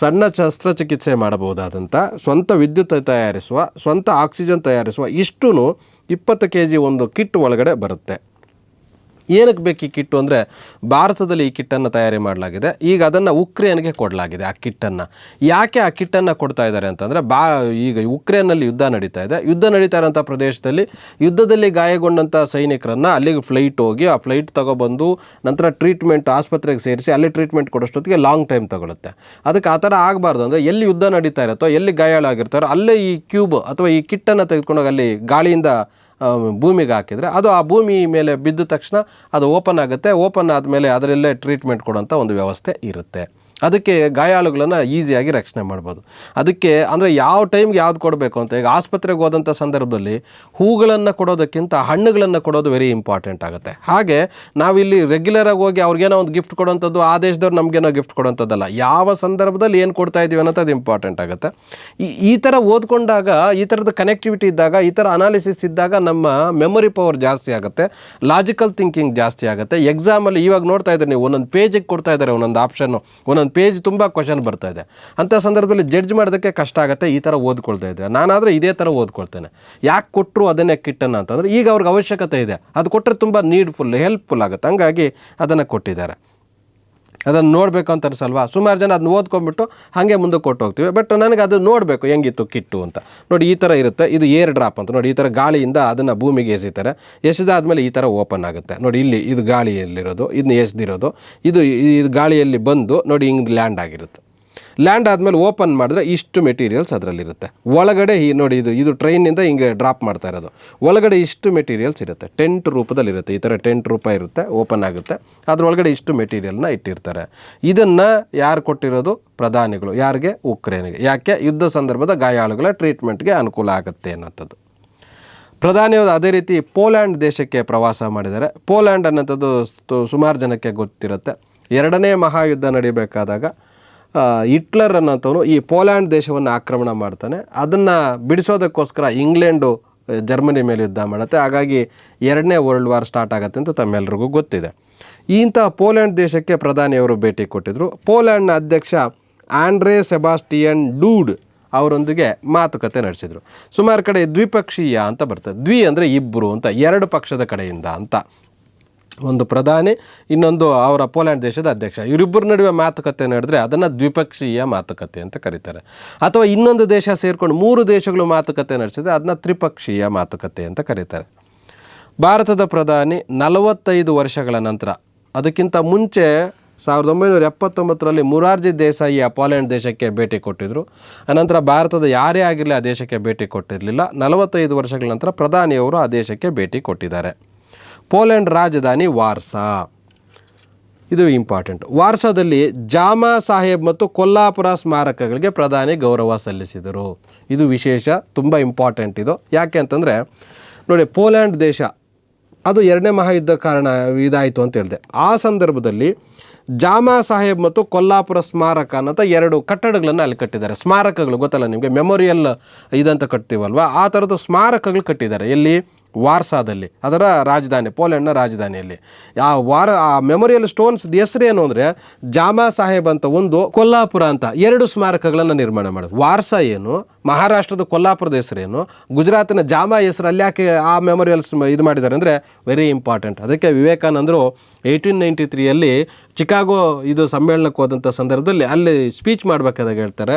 ಸಣ್ಣ ಶಸ್ತ್ರಚಿಕಿತ್ಸೆ ಮಾಡಬಹುದಾದಂಥ, ಸ್ವಂತ ವಿದ್ಯುತ್ ತಯಾರಿಸುವ, ಸ್ವಂತ ಆಕ್ಸಿಜನ್ ತಯಾರಿಸುವ, ಇಷ್ಟೂ 20 kg ಒಂದು ಕಿಟ್ ಒಳಗಡೆ ಬರುತ್ತೆ. ಏನಕ್ಕೆ ಬೇಕು ಈ ಕಿಟ್ಟು ಅಂದರೆ, ಭಾರತದಲ್ಲಿ ಈ ಕಿಟ್ಟನ್ನು ತಯಾರಿ ಮಾಡಲಾಗಿದೆ. ಈಗ ಅದನ್ನು ಉಕ್ರೇನ್ಗೆ ಕೊಡಲಾಗಿದೆ ಆ ಕಿಟ್ಟನ್ನು. ಯಾಕೆ ಆ ಕಿಟ್ಟನ್ನು ಕೊಡ್ತಾ ಇದ್ದಾರೆ ಅಂತಂದರೆ, ಈಗ ಉಕ್ರೇನ್ನಲ್ಲಿ ಯುದ್ಧ ನಡೀತಾ ಇದೆ. ಯುದ್ಧ ನಡೀತಾ ಇರೋಂಥ ಪ್ರದೇಶದಲ್ಲಿ ಯುದ್ಧದಲ್ಲಿ ಗಾಯಗೊಂಡಂಥ ಸೈನಿಕರನ್ನು ಅಲ್ಲಿಗೆ ಫ್ಲೈಟ್ ಹೋಗಿ ಆ ಫ್ಲೈಟ್ ತಗೊಬಂದು ನಂತರ ಟ್ರೀಟ್ಮೆಂಟ್ ಆಸ್ಪತ್ರೆಗೆ ಸೇರಿಸಿ ಅಲ್ಲಿ ಟ್ರೀಟ್ಮೆಂಟ್ ಕೊಡೋಷ್ಟೊತ್ತಿಗೆ ಲಾಂಗ್ ಟೈಮ್ ತಗೊಳುತ್ತೆ. ಅದಕ್ಕೆ ಆ ಥರ ಆಗಬಾರ್ದು ಅಂದರೆ, ಎಲ್ಲಿ ಯುದ್ಧ ನಡೀತಾ ಇರುತ್ತೋ, ಎಲ್ಲಿ ಗಾಯಾಳಾಗಿರ್ತಾರೋ ಅಲ್ಲೇ ಈ ಕ್ಯೂಬ್ ಅಥವಾ ಈ ಕಿಟ್ಟನ್ನು ತೆಗೆದುಕೊಂಡೋಗಿ ಅಲ್ಲಿ ಗಾಳಿಯಿಂದ ಭೂಮಿಗೆ ಹಾಕಿದರೆ ಅದು ಆ ಭೂಮಿ ಮೇಲೆ ಬಿದ್ದ ತಕ್ಷಣ ಅದು ಓಪನ್ ಆಗುತ್ತೆ. ಓಪನ್ ಆದಮೇಲೆ ಅದರಲ್ಲೇ ಟ್ರೀಟ್ಮೆಂಟ್ ಕೊಡೋಂಥ ಒಂದು ವ್ಯವಸ್ಥೆ ಇರುತ್ತೆ. ಅದಕ್ಕೆ ಗಾಯಾಳುಗಳನ್ನು ಈಸಿಯಾಗಿ ರಕ್ಷಣೆ ಮಾಡ್ಬೋದು. ಅದಕ್ಕೆ ಅಂದರೆ ಯಾವ ಟೈಮ್ಗೆ ಯಾವ್ದು ಕೊಡಬೇಕು ಅಂತ, ಈಗ ಆಸ್ಪತ್ರೆಗೆ ಹೋದಂಥ ಸಂದರ್ಭದಲ್ಲಿ ಹೂಗಳನ್ನು ಕೊಡೋದಕ್ಕಿಂತ ಹಣ್ಣುಗಳನ್ನು ಕೊಡೋದು ವೆರಿ ಇಂಪಾರ್ಟೆಂಟ್ ಆಗುತ್ತೆ. ಹಾಗೆ ನಾವಿಲ್ಲಿ ರೆಗ್ಯುಲರಾಗಿ ಹೋಗಿ ಅವ್ರಿಗೇನೋ ಒಂದು ಗಿಫ್ಟ್ ಕೊಡೋಂಥದ್ದು, ಆ ದೇಶದವ್ರು ನಮಗೇನೋ ಗಿಫ್ಟ್ ಕೊಡೋಂಥದ್ದಲ್ಲ. ಯಾವ ಸಂದರ್ಭದಲ್ಲಿ ಏನು ಕೊಡ್ತಾ ಇದ್ದೀವಿ ಅನ್ನೋದು ಇಂಪಾರ್ಟೆಂಟ್ ಆಗುತ್ತೆ. ಈ ಥರ ಓದ್ಕೊಂಡಾಗ, ಈ ಥರದ ಕನೆಕ್ಟಿವಿಟಿ ಇದ್ದಾಗ, ಈ ಥರ ಅನಾಲಿಸಿಸ್ ಇದ್ದಾಗ ನಮ್ಮ ಮೆಮೊರಿ ಪವರ್ ಜಾಸ್ತಿ ಆಗುತ್ತೆ, ಲಾಜಿಕಲ್ ಥಿಂಕಿಂಗ್ ಜಾಸ್ತಿ ಆಗುತ್ತೆ. ಎಕ್ಸಾಮಲ್ಲಿ ಇವಾಗ ನೋಡ್ತಾ ಇದ್ದಾರೆ ನೀವು, ಒಂದೊಂದು ಪೇಜಿಗೆ ಕೊಡ್ತಾ ಇದ್ದಾರೆ ಒಂದೊಂದು ಆಪ್ಷನ್ನು, ಒಂದೊಂದು ಪೇಜ್ ತುಂಬ ಕ್ವಶನ್ ಬರ್ತಾ ಇದೆ. ಅಂಥ ಸಂದರ್ಭದಲ್ಲಿ ಜಡ್ಜ್ ಮಾಡೋದಕ್ಕೆ ಕಷ್ಟ ಆಗುತ್ತೆ. ಈ ಥರ ಓದ್ಕೊಳ್ತಾ ಇದ್ದರೆ, ನಾನಾದರೆ ಇದೇ ಥರ ಓದ್ಕೊಳ್ತೇನೆ. ಯಾಕೆ ಕೊಟ್ಟರು ಅದನ್ನೇ ಕಿಟ್ಟನ್ನು ಅಂತಂದರೆ, ಈಗ ಅವ್ರಿಗೆ ಅವಶ್ಯಕತೆ ಇದೆ, ಅದು ಕೊಟ್ಟರೆ ತುಂಬ ನೀಡ್ಫುಲ್, ಹೆಲ್ಪ್ಫುಲ್ ಆಗುತ್ತೆ. ಹಂಗಾಗಿ ಅದನ್ನು ಕೊಟ್ಟಿದ್ದಾರೆ. ಅದನ್ನು ನೋಡಬೇಕು ಅಂತ ಅನಿಸಲ್ವಾ? ಸುಮಾರು ಜನ ಅದನ್ನ ಓದ್ಕೊಂಡ್ಬಿಟ್ಟು ಹಾಗೆ ಮುಂದೆ ಕೊಟ್ಟು ಹೋಗ್ತೀವಿ. ಬಟ್ ನನಗೆ ಅದು ನೋಡಬೇಕು ಹೆಂಗಿತ್ತು ಕಿಟ್ಟು ಅಂತ. ನೋಡಿ ಈ ಥರ ಇರುತ್ತೆ. ಇದು ಏರ್ ಡ್ರಾಪ್ ಅಂತ. ನೋಡಿ ಈ ಥರ ಗಾಳಿಯಿಂದ ಅದನ್ನು ಭೂಮಿಗೆ ಎಸಿತಾರೆ. ಎಸೆದಾದ್ಮೇಲೆ ಈ ಥರ ಓಪನ್ ಆಗುತ್ತೆ. ನೋಡಿ ಇಲ್ಲಿ ಇದು ಗಾಳಿಯಲ್ಲಿರೋದು, ಇದನ್ನ ಎಸೆದಿರೋದು, ಇದು ಗಾಳಿಯಲ್ಲಿ ಬಂದು ನೋಡಿ ಹಿಂಗೆ ಲ್ಯಾಂಡ್ ಆಗಿರುತ್ತೆ. ಲ್ಯಾಂಡ್ ಆದಮೇಲೆ ಓಪನ್ ಮಾಡಿದ್ರೆ ಇಷ್ಟು ಮೆಟೀರಿಯಲ್ಸ್ ಅದರಲ್ಲಿರುತ್ತೆ. ಒಳಗಡೆ ನೋಡಿ ಇದು ಟ್ರೈನಿಂದ ಹಿಂಗೆ ಡ್ರಾಪ್ ಮಾಡ್ತಾ ಇರೋದು. ಒಳಗಡೆ ಇಷ್ಟು ಮೆಟೀರಿಯಲ್ಸ್ ಇರುತ್ತೆ, ಟೆಂಟ್ ರೂಪದಲ್ಲಿರುತ್ತೆ. ಈ ಥರ ಟೆಂಟ್ ರೂಪ ಇರುತ್ತೆ, ಓಪನ್ ಆಗುತ್ತೆ. ಅದರೊಳಗಡೆ ಇಷ್ಟು ಮೆಟೀರಿಯಲ್ನ ಇಟ್ಟಿರ್ತಾರೆ. ಇದನ್ನು ಯಾರು ಕೊಟ್ಟಿರೋದು? ಪ್ರಧಾನಿಗಳು. ಯಾರಿಗೆ? ಉಕ್ರೇನ್ಗೆ. ಯಾಕೆ? ಯುದ್ಧ ಸಂದರ್ಭದ ಗಾಯಾಳುಗಳ ಟ್ರೀಟ್ಮೆಂಟ್ಗೆ ಅನುಕೂಲ ಆಗುತ್ತೆ ಅನ್ನೋಂಥದ್ದು. ಪ್ರಧಾನಿಯವರು ಅದೇ ರೀತಿ ಪೋಲ್ಯಾಂಡ್ ದೇಶಕ್ಕೆ ಪ್ರವಾಸ ಮಾಡಿದ್ದಾರೆ. ಪೋಲ್ಯಾಂಡ್ ಅನ್ನೋಂಥದ್ದು ಸುಮಾರು ಜನಕ್ಕೆ ಗೊತ್ತಿರುತ್ತೆ. 2ನೇ ಮಹಾಯುದ್ಧ ನಡೀಬೇಕಾದಾಗ ಹಿಟ್ಲರ್ ಅನ್ನೋಂಥವನು ಈ ಪೋಲ್ಯಾಂಡ್ ದೇಶವನ್ನು ಆಕ್ರಮಣ ಮಾಡ್ತಾನೆ. ಅದನ್ನು ಬಿಡಿಸೋದಕ್ಕೋಸ್ಕರ ಇಂಗ್ಲೆಂಡು ಜರ್ಮನಿ ಮೇಲೆ ಯುದ್ಧ ಮಾಡುತ್ತೆ. ಹಾಗಾಗಿ 2ನೇ ವರ್ಲ್ಡ್ ವಾರ್ ಸ್ಟಾರ್ಟ್ ಆಗುತ್ತೆ ಅಂತ ತಮ್ಮೆಲ್ಲರಿಗೂ ಗೊತ್ತಿದೆ. ಇಂಥ ಪೋಲ್ಯಾಂಡ್ ದೇಶಕ್ಕೆ ಪ್ರಧಾನಿಯವರು ಭೇಟಿ ಕೊಟ್ಟಿದ್ದರು. ಪೋಲ್ಯಾಂಡ್ನ ಅಧ್ಯಕ್ಷ ಆಂಡ್ರೇ ಸೆಬಾಸ್ಟಿಯನ್ ಡೂಡ್ ಅವರೊಂದಿಗೆ ಮಾತುಕತೆ ನಡೆಸಿದರು. ಸುಮಾರು ಕಡೆ ದ್ವಿಪಕ್ಷೀಯ ಅಂತ ಬರ್ತದೆ. ದ್ವಿ ಅಂದರೆ ಇಬ್ಬರು ಅಂತ, 2 ಪಕ್ಷದ ಕಡೆಯಿಂದ ಅಂತ. ಒಂದು ಪ್ರಧಾನಿ, ಇನ್ನೊಂದು ಅವರ ಪೋಲ್ಯಾಂಡ್ ದೇಶದ ಅಧ್ಯಕ್ಷ, ಇವರಿಬ್ಬರ ನಡುವೆ ಮಾತುಕತೆ ನಡೆದ್ರೆ ಅದನ್ನು ದ್ವಿಪಕ್ಷೀಯ ಮಾತುಕತೆ ಅಂತ ಕರೀತಾರೆ. ಅಥವಾ ಇನ್ನೊಂದು ದೇಶ ಸೇರಿಕೊಂಡು 3 ದೇಶಗಳು ಮಾತುಕತೆ ನಡೆಸಿದ್ರೆ ಅದನ್ನ ತ್ರಿಪಕ್ಷೀಯ ಮಾತುಕತೆ ಅಂತ ಕರೀತಾರೆ. ಭಾರತದ ಪ್ರಧಾನಿ 45 ವರ್ಷಗಳ ನಂತರ, ಅದಕ್ಕಿಂತ ಮುಂಚೆ 1979ರಲ್ಲಿ ಮೊರಾರ್ಜಿ ದೇಸಾಯಿ ಆ ಪೋಲ್ಯಾಂಡ್ ದೇಶಕ್ಕೆ ಭೇಟಿ ಕೊಟ್ಟಿದ್ದರು. ಅನಂತರ ಭಾರತದ ಯಾರೇ ಆಗಿರಲಿ ಆ ದೇಶಕ್ಕೆ ಭೇಟಿ ಕೊಟ್ಟಿರಲಿಲ್ಲ. 45 ವರ್ಷಗಳ ನಂತರ ಪ್ರಧಾನಿಯವರು ಆ ದೇಶಕ್ಕೆ ಭೇಟಿ ಕೊಟ್ಟಿದ್ದಾರೆ. ಪೋಲ್ಯಾಂಡ್ ರಾಜಧಾನಿ ವಾರ್ಸಾ. ಇದು ಇಂಪಾರ್ಟೆಂಟ್. ವಾರ್ಸಾದಲ್ಲಿ ಜಾಮಾ ಸಾಹೇಬ್ ಮತ್ತು ಕೊಲ್ಲಾಪುರ ಸ್ಮಾರಕಗಳಿಗೆ ಪ್ರಧಾನಿ ಗೌರವ ಸಲ್ಲಿಸಿದರು. ಇದು ವಿಶೇಷ, ತುಂಬ ಇಂಪಾರ್ಟೆಂಟ್ ಇದು. ಯಾಕೆ ಅಂತಂದರೆ ನೋಡಿ, ಪೋಲ್ಯಾಂಡ್ ದೇಶ ಅದು 2ನೇ ಮಹಾಯುದ್ಧ ಕಾರಣ ಇದಾಯಿತು ಅಂತ ಹೇಳಿದೆ. ಆ ಸಂದರ್ಭದಲ್ಲಿ ಜಾಮಾ ಸಾಹೇಬ್ ಮತ್ತು ಕೊಲ್ಲಾಪುರ ಸ್ಮಾರಕ ಅನ್ನೋಂಥ 2 ಕಟ್ಟಡಗಳನ್ನು ಅಲ್ಲಿ ಕಟ್ಟಿದ್ದಾರೆ. ಸ್ಮಾರಕಗಳು ಗೊತ್ತಲ್ಲ ನಿಮಗೆ, ಮೆಮೊರಿಯಲ್ ಇದಂತ ಕಟ್ತೀವಲ್ವ, ಆ ಥರದ ಸ್ಮಾರಕಗಳು ಕಟ್ಟಿದ್ದಾರೆ. ಎಲ್ಲಿ? ವಾರ್ಸಾದಲ್ಲಿ, ಅದರ ರಾಜಧಾನಿ, ಪೋಲೆಂಡ್ನ ರಾಜಧಾನಿಯಲ್ಲಿ. ಆ ಮೆಮೊರಿಯಲ್ ಸ್ಟೋನ್ಸ್ ಹೆಸರೇನು ಅಂದರೆ ಜಾಮಾ ಸಾಹೇಬ್ ಅಂತ ಒಂದು, ಕೊಲ್ಲಾಪುರ ಅಂತ 2 ಸ್ಮಾರಕಗಳನ್ನು ನಿರ್ಮಾಣ ಮಾಡೋದು. ವಾರ್ಸಾ ಏನು, ಮಹಾರಾಷ್ಟ್ರದ ಕೊಲ್ಲಾಪುರದ ಹೆಸರೇನು, ಗುಜರಾತಿನ ಜಾಮಾ ಹೆಸರು ಅಲ್ಲಿ ಯಾಕೆ ಆ ಮೆಮೊರಿಯಲ್ಸ್ ಇದು ಮಾಡಿದ್ದಾರೆ ಅಂದರೆ ವೆರಿ ಇಂಪಾರ್ಟೆಂಟ್. ಅದಕ್ಕೆ ವಿವೇಕಾನಂದರು 1893ಯಲ್ಲಿ ಚಿಕಾಗೋ ಇದು ಸಮ್ಮೇಳನಕ್ಕೆ ಹೋದಂಥ ಸಂದರ್ಭದಲ್ಲಿ ಅಲ್ಲಿ ಸ್ಪೀಚ್ ಮಾಡಬೇಕಾದಾಗ ಹೇಳ್ತಾರೆ,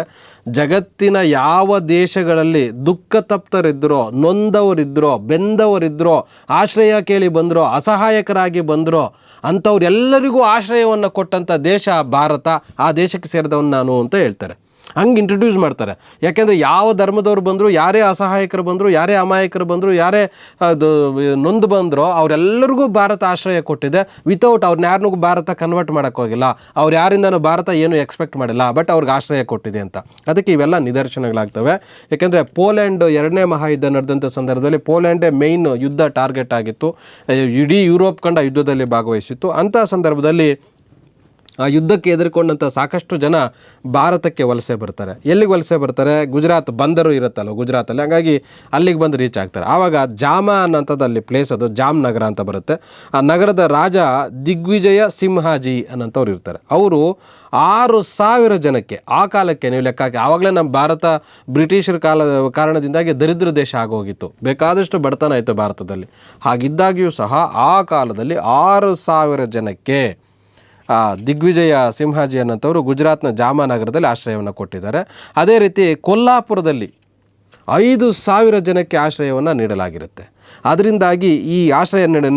ಜಗತ್ತಿನ ಯಾವ ದೇಶಗಳಲ್ಲಿ ದುಃಖ ತಪ್ತರಿದ್ದರೋ, ನೊಂದವರಿದ್ದರೋ, ಬೆಂದವರಿದ್ದರೋ, ಆಶ್ರಯ ಕೇಳಿ ಬಂದರೋ, ಅಸಹಾಯಕರಾಗಿ ಬಂದರೋ ಅಂಥವ್ರೆಲ್ಲರಿಗೂ ಆಶ್ರಯವನ್ನು ಕೊಟ್ಟಂಥ ದೇಶ ಭಾರತ, ಆ ದೇಶಕ್ಕೆ ಸೇರಿದವನು ನಾನು ಅಂತ ಹೇಳ್ತಾರೆ. ಹಂಗೆ ಇಂಟ್ರೊಡ್ಯೂಸ್ ಮಾಡ್ತಾರೆ. ಯಾಕೆಂದರೆ ಯಾವ ಧರ್ಮದವ್ರು ಬಂದರು, ಯಾರೇ ಅಸಹಾಯಕರು ಬಂದರು, ಯಾರೇ ಅಮಾಯಕರು ಬಂದರು, ಯಾರೇ ನೊಂದು ಬಂದರೋ ಅವರೆಲ್ಲರಿಗೂ ಭಾರತ ಆಶ್ರಯ ಕೊಟ್ಟಿದೆ. ವಿತೌಟ್ ಅವ್ರನ್ನ ಯಾರನ್ನೂ ಭಾರತ ಕನ್ವರ್ಟ್ ಮಾಡೋಕ್ಕೋಗಿಲ್ಲ, ಅವ್ರು ಯಾರಿಂದನೂ ಭಾರತ ಏನು ಎಕ್ಸ್ಪೆಕ್ಟ್ ಮಾಡಿಲ್ಲ, ಬಟ್ ಅವ್ರಿಗೆ ಆಶ್ರಯ ಕೊಟ್ಟಿದೆ ಅಂತ. ಅದಕ್ಕೆ ಇವೆಲ್ಲ ನಿದರ್ಶನಗಳಾಗ್ತವೆ. ಯಾಕೆಂದರೆ ಪೋಲ್ಯಾಂಡ್ 2ನೇ ಮಹಾಯುದ್ಧ ನಡೆದಂಥ ಸಂದರ್ಭದಲ್ಲಿ ಪೋಲ್ಯಾಂಡೇ ಮೇಯ್ನ್ ಯುದ್ಧ ಟಾರ್ಗೆಟ್ ಆಗಿತ್ತು. ಇಡೀ ಯುರೋಪ್ ಕಂಡ ಯುದ್ಧದಲ್ಲಿ ಭಾಗವಹಿಸಿತ್ತು. ಅಂಥ ಸಂದರ್ಭದಲ್ಲಿ ಆ ಯುದ್ಧಕ್ಕೆ ಎದುರ್ಕೊಂಡಂಥ ಸಾಕಷ್ಟು ಜನ ಭಾರತಕ್ಕೆ ವಲಸೆ ಬರ್ತಾರೆ. ಎಲ್ಲಿಗೆ ವಲಸೆ ಬರ್ತಾರೆ? ಗುಜರಾತ್ ಬಂದರು ಇರುತ್ತಲ್ಲ ಗುಜರಾತಲ್ಲಿ, ಹಾಗಾಗಿ ಅಲ್ಲಿಗೆ ಬಂದು ರೀಚ್ ಆಗ್ತಾರೆ. ಆವಾಗ ಜಾಮ ಅನ್ನೋಂಥದ್ದು ಅಲ್ಲಿ ಪ್ಲೇಸ್, ಅದು ಜಾಮ್ ನಗರ ಅಂತ ಬರುತ್ತೆ. ಆ ನಗರದ ರಾಜ ದಿಗ್ವಿಜಯ ಸಿಂಹಾಜಿ ಅನ್ನೋಂಥವ್ರು ಇರ್ತಾರೆ. ಅವರು 6,000 ಜನಕ್ಕೆ, ಆ ಕಾಲಕ್ಕೆ ನೀವು ಲೆಕ್ಕ ಹಾಕಿ, ಆವಾಗಲೇ ನಮ್ಮ ಭಾರತ ಬ್ರಿಟಿಷರ ಕಾರಣದಿಂದಾಗಿ ದರಿದ್ರ ದೇಶ ಆಗೋಗಿತ್ತು, ಬೇಕಾದಷ್ಟು ಬಡತನ ಆಯಿತು ಭಾರತದಲ್ಲಿ. ಹಾಗಿದ್ದಾಗಿಯೂ ಸಹ ಆ ಕಾಲದಲ್ಲಿ 6,000 ಜನಕ್ಕೆ ದಿಗ್ವಿಜಯ ಸಿಂಹಾಜಿ ಅನ್ನೋಂಥವ್ರು ಗುಜರಾತ್ನ ಜಾಮ ನಗರದಲ್ಲಿ ಆಶ್ರಯವನ್ನು ಕೊಟ್ಟಿದ್ದಾರೆ. ಅದೇ ರೀತಿ ಕೊಲ್ಲಾಪುರದಲ್ಲಿ 5,000 ಜನಕ್ಕೆ ಆಶ್ರಯವನ್ನು ನೀಡಲಾಗಿರುತ್ತೆ. ಅದರಿಂದಾಗಿ ಈ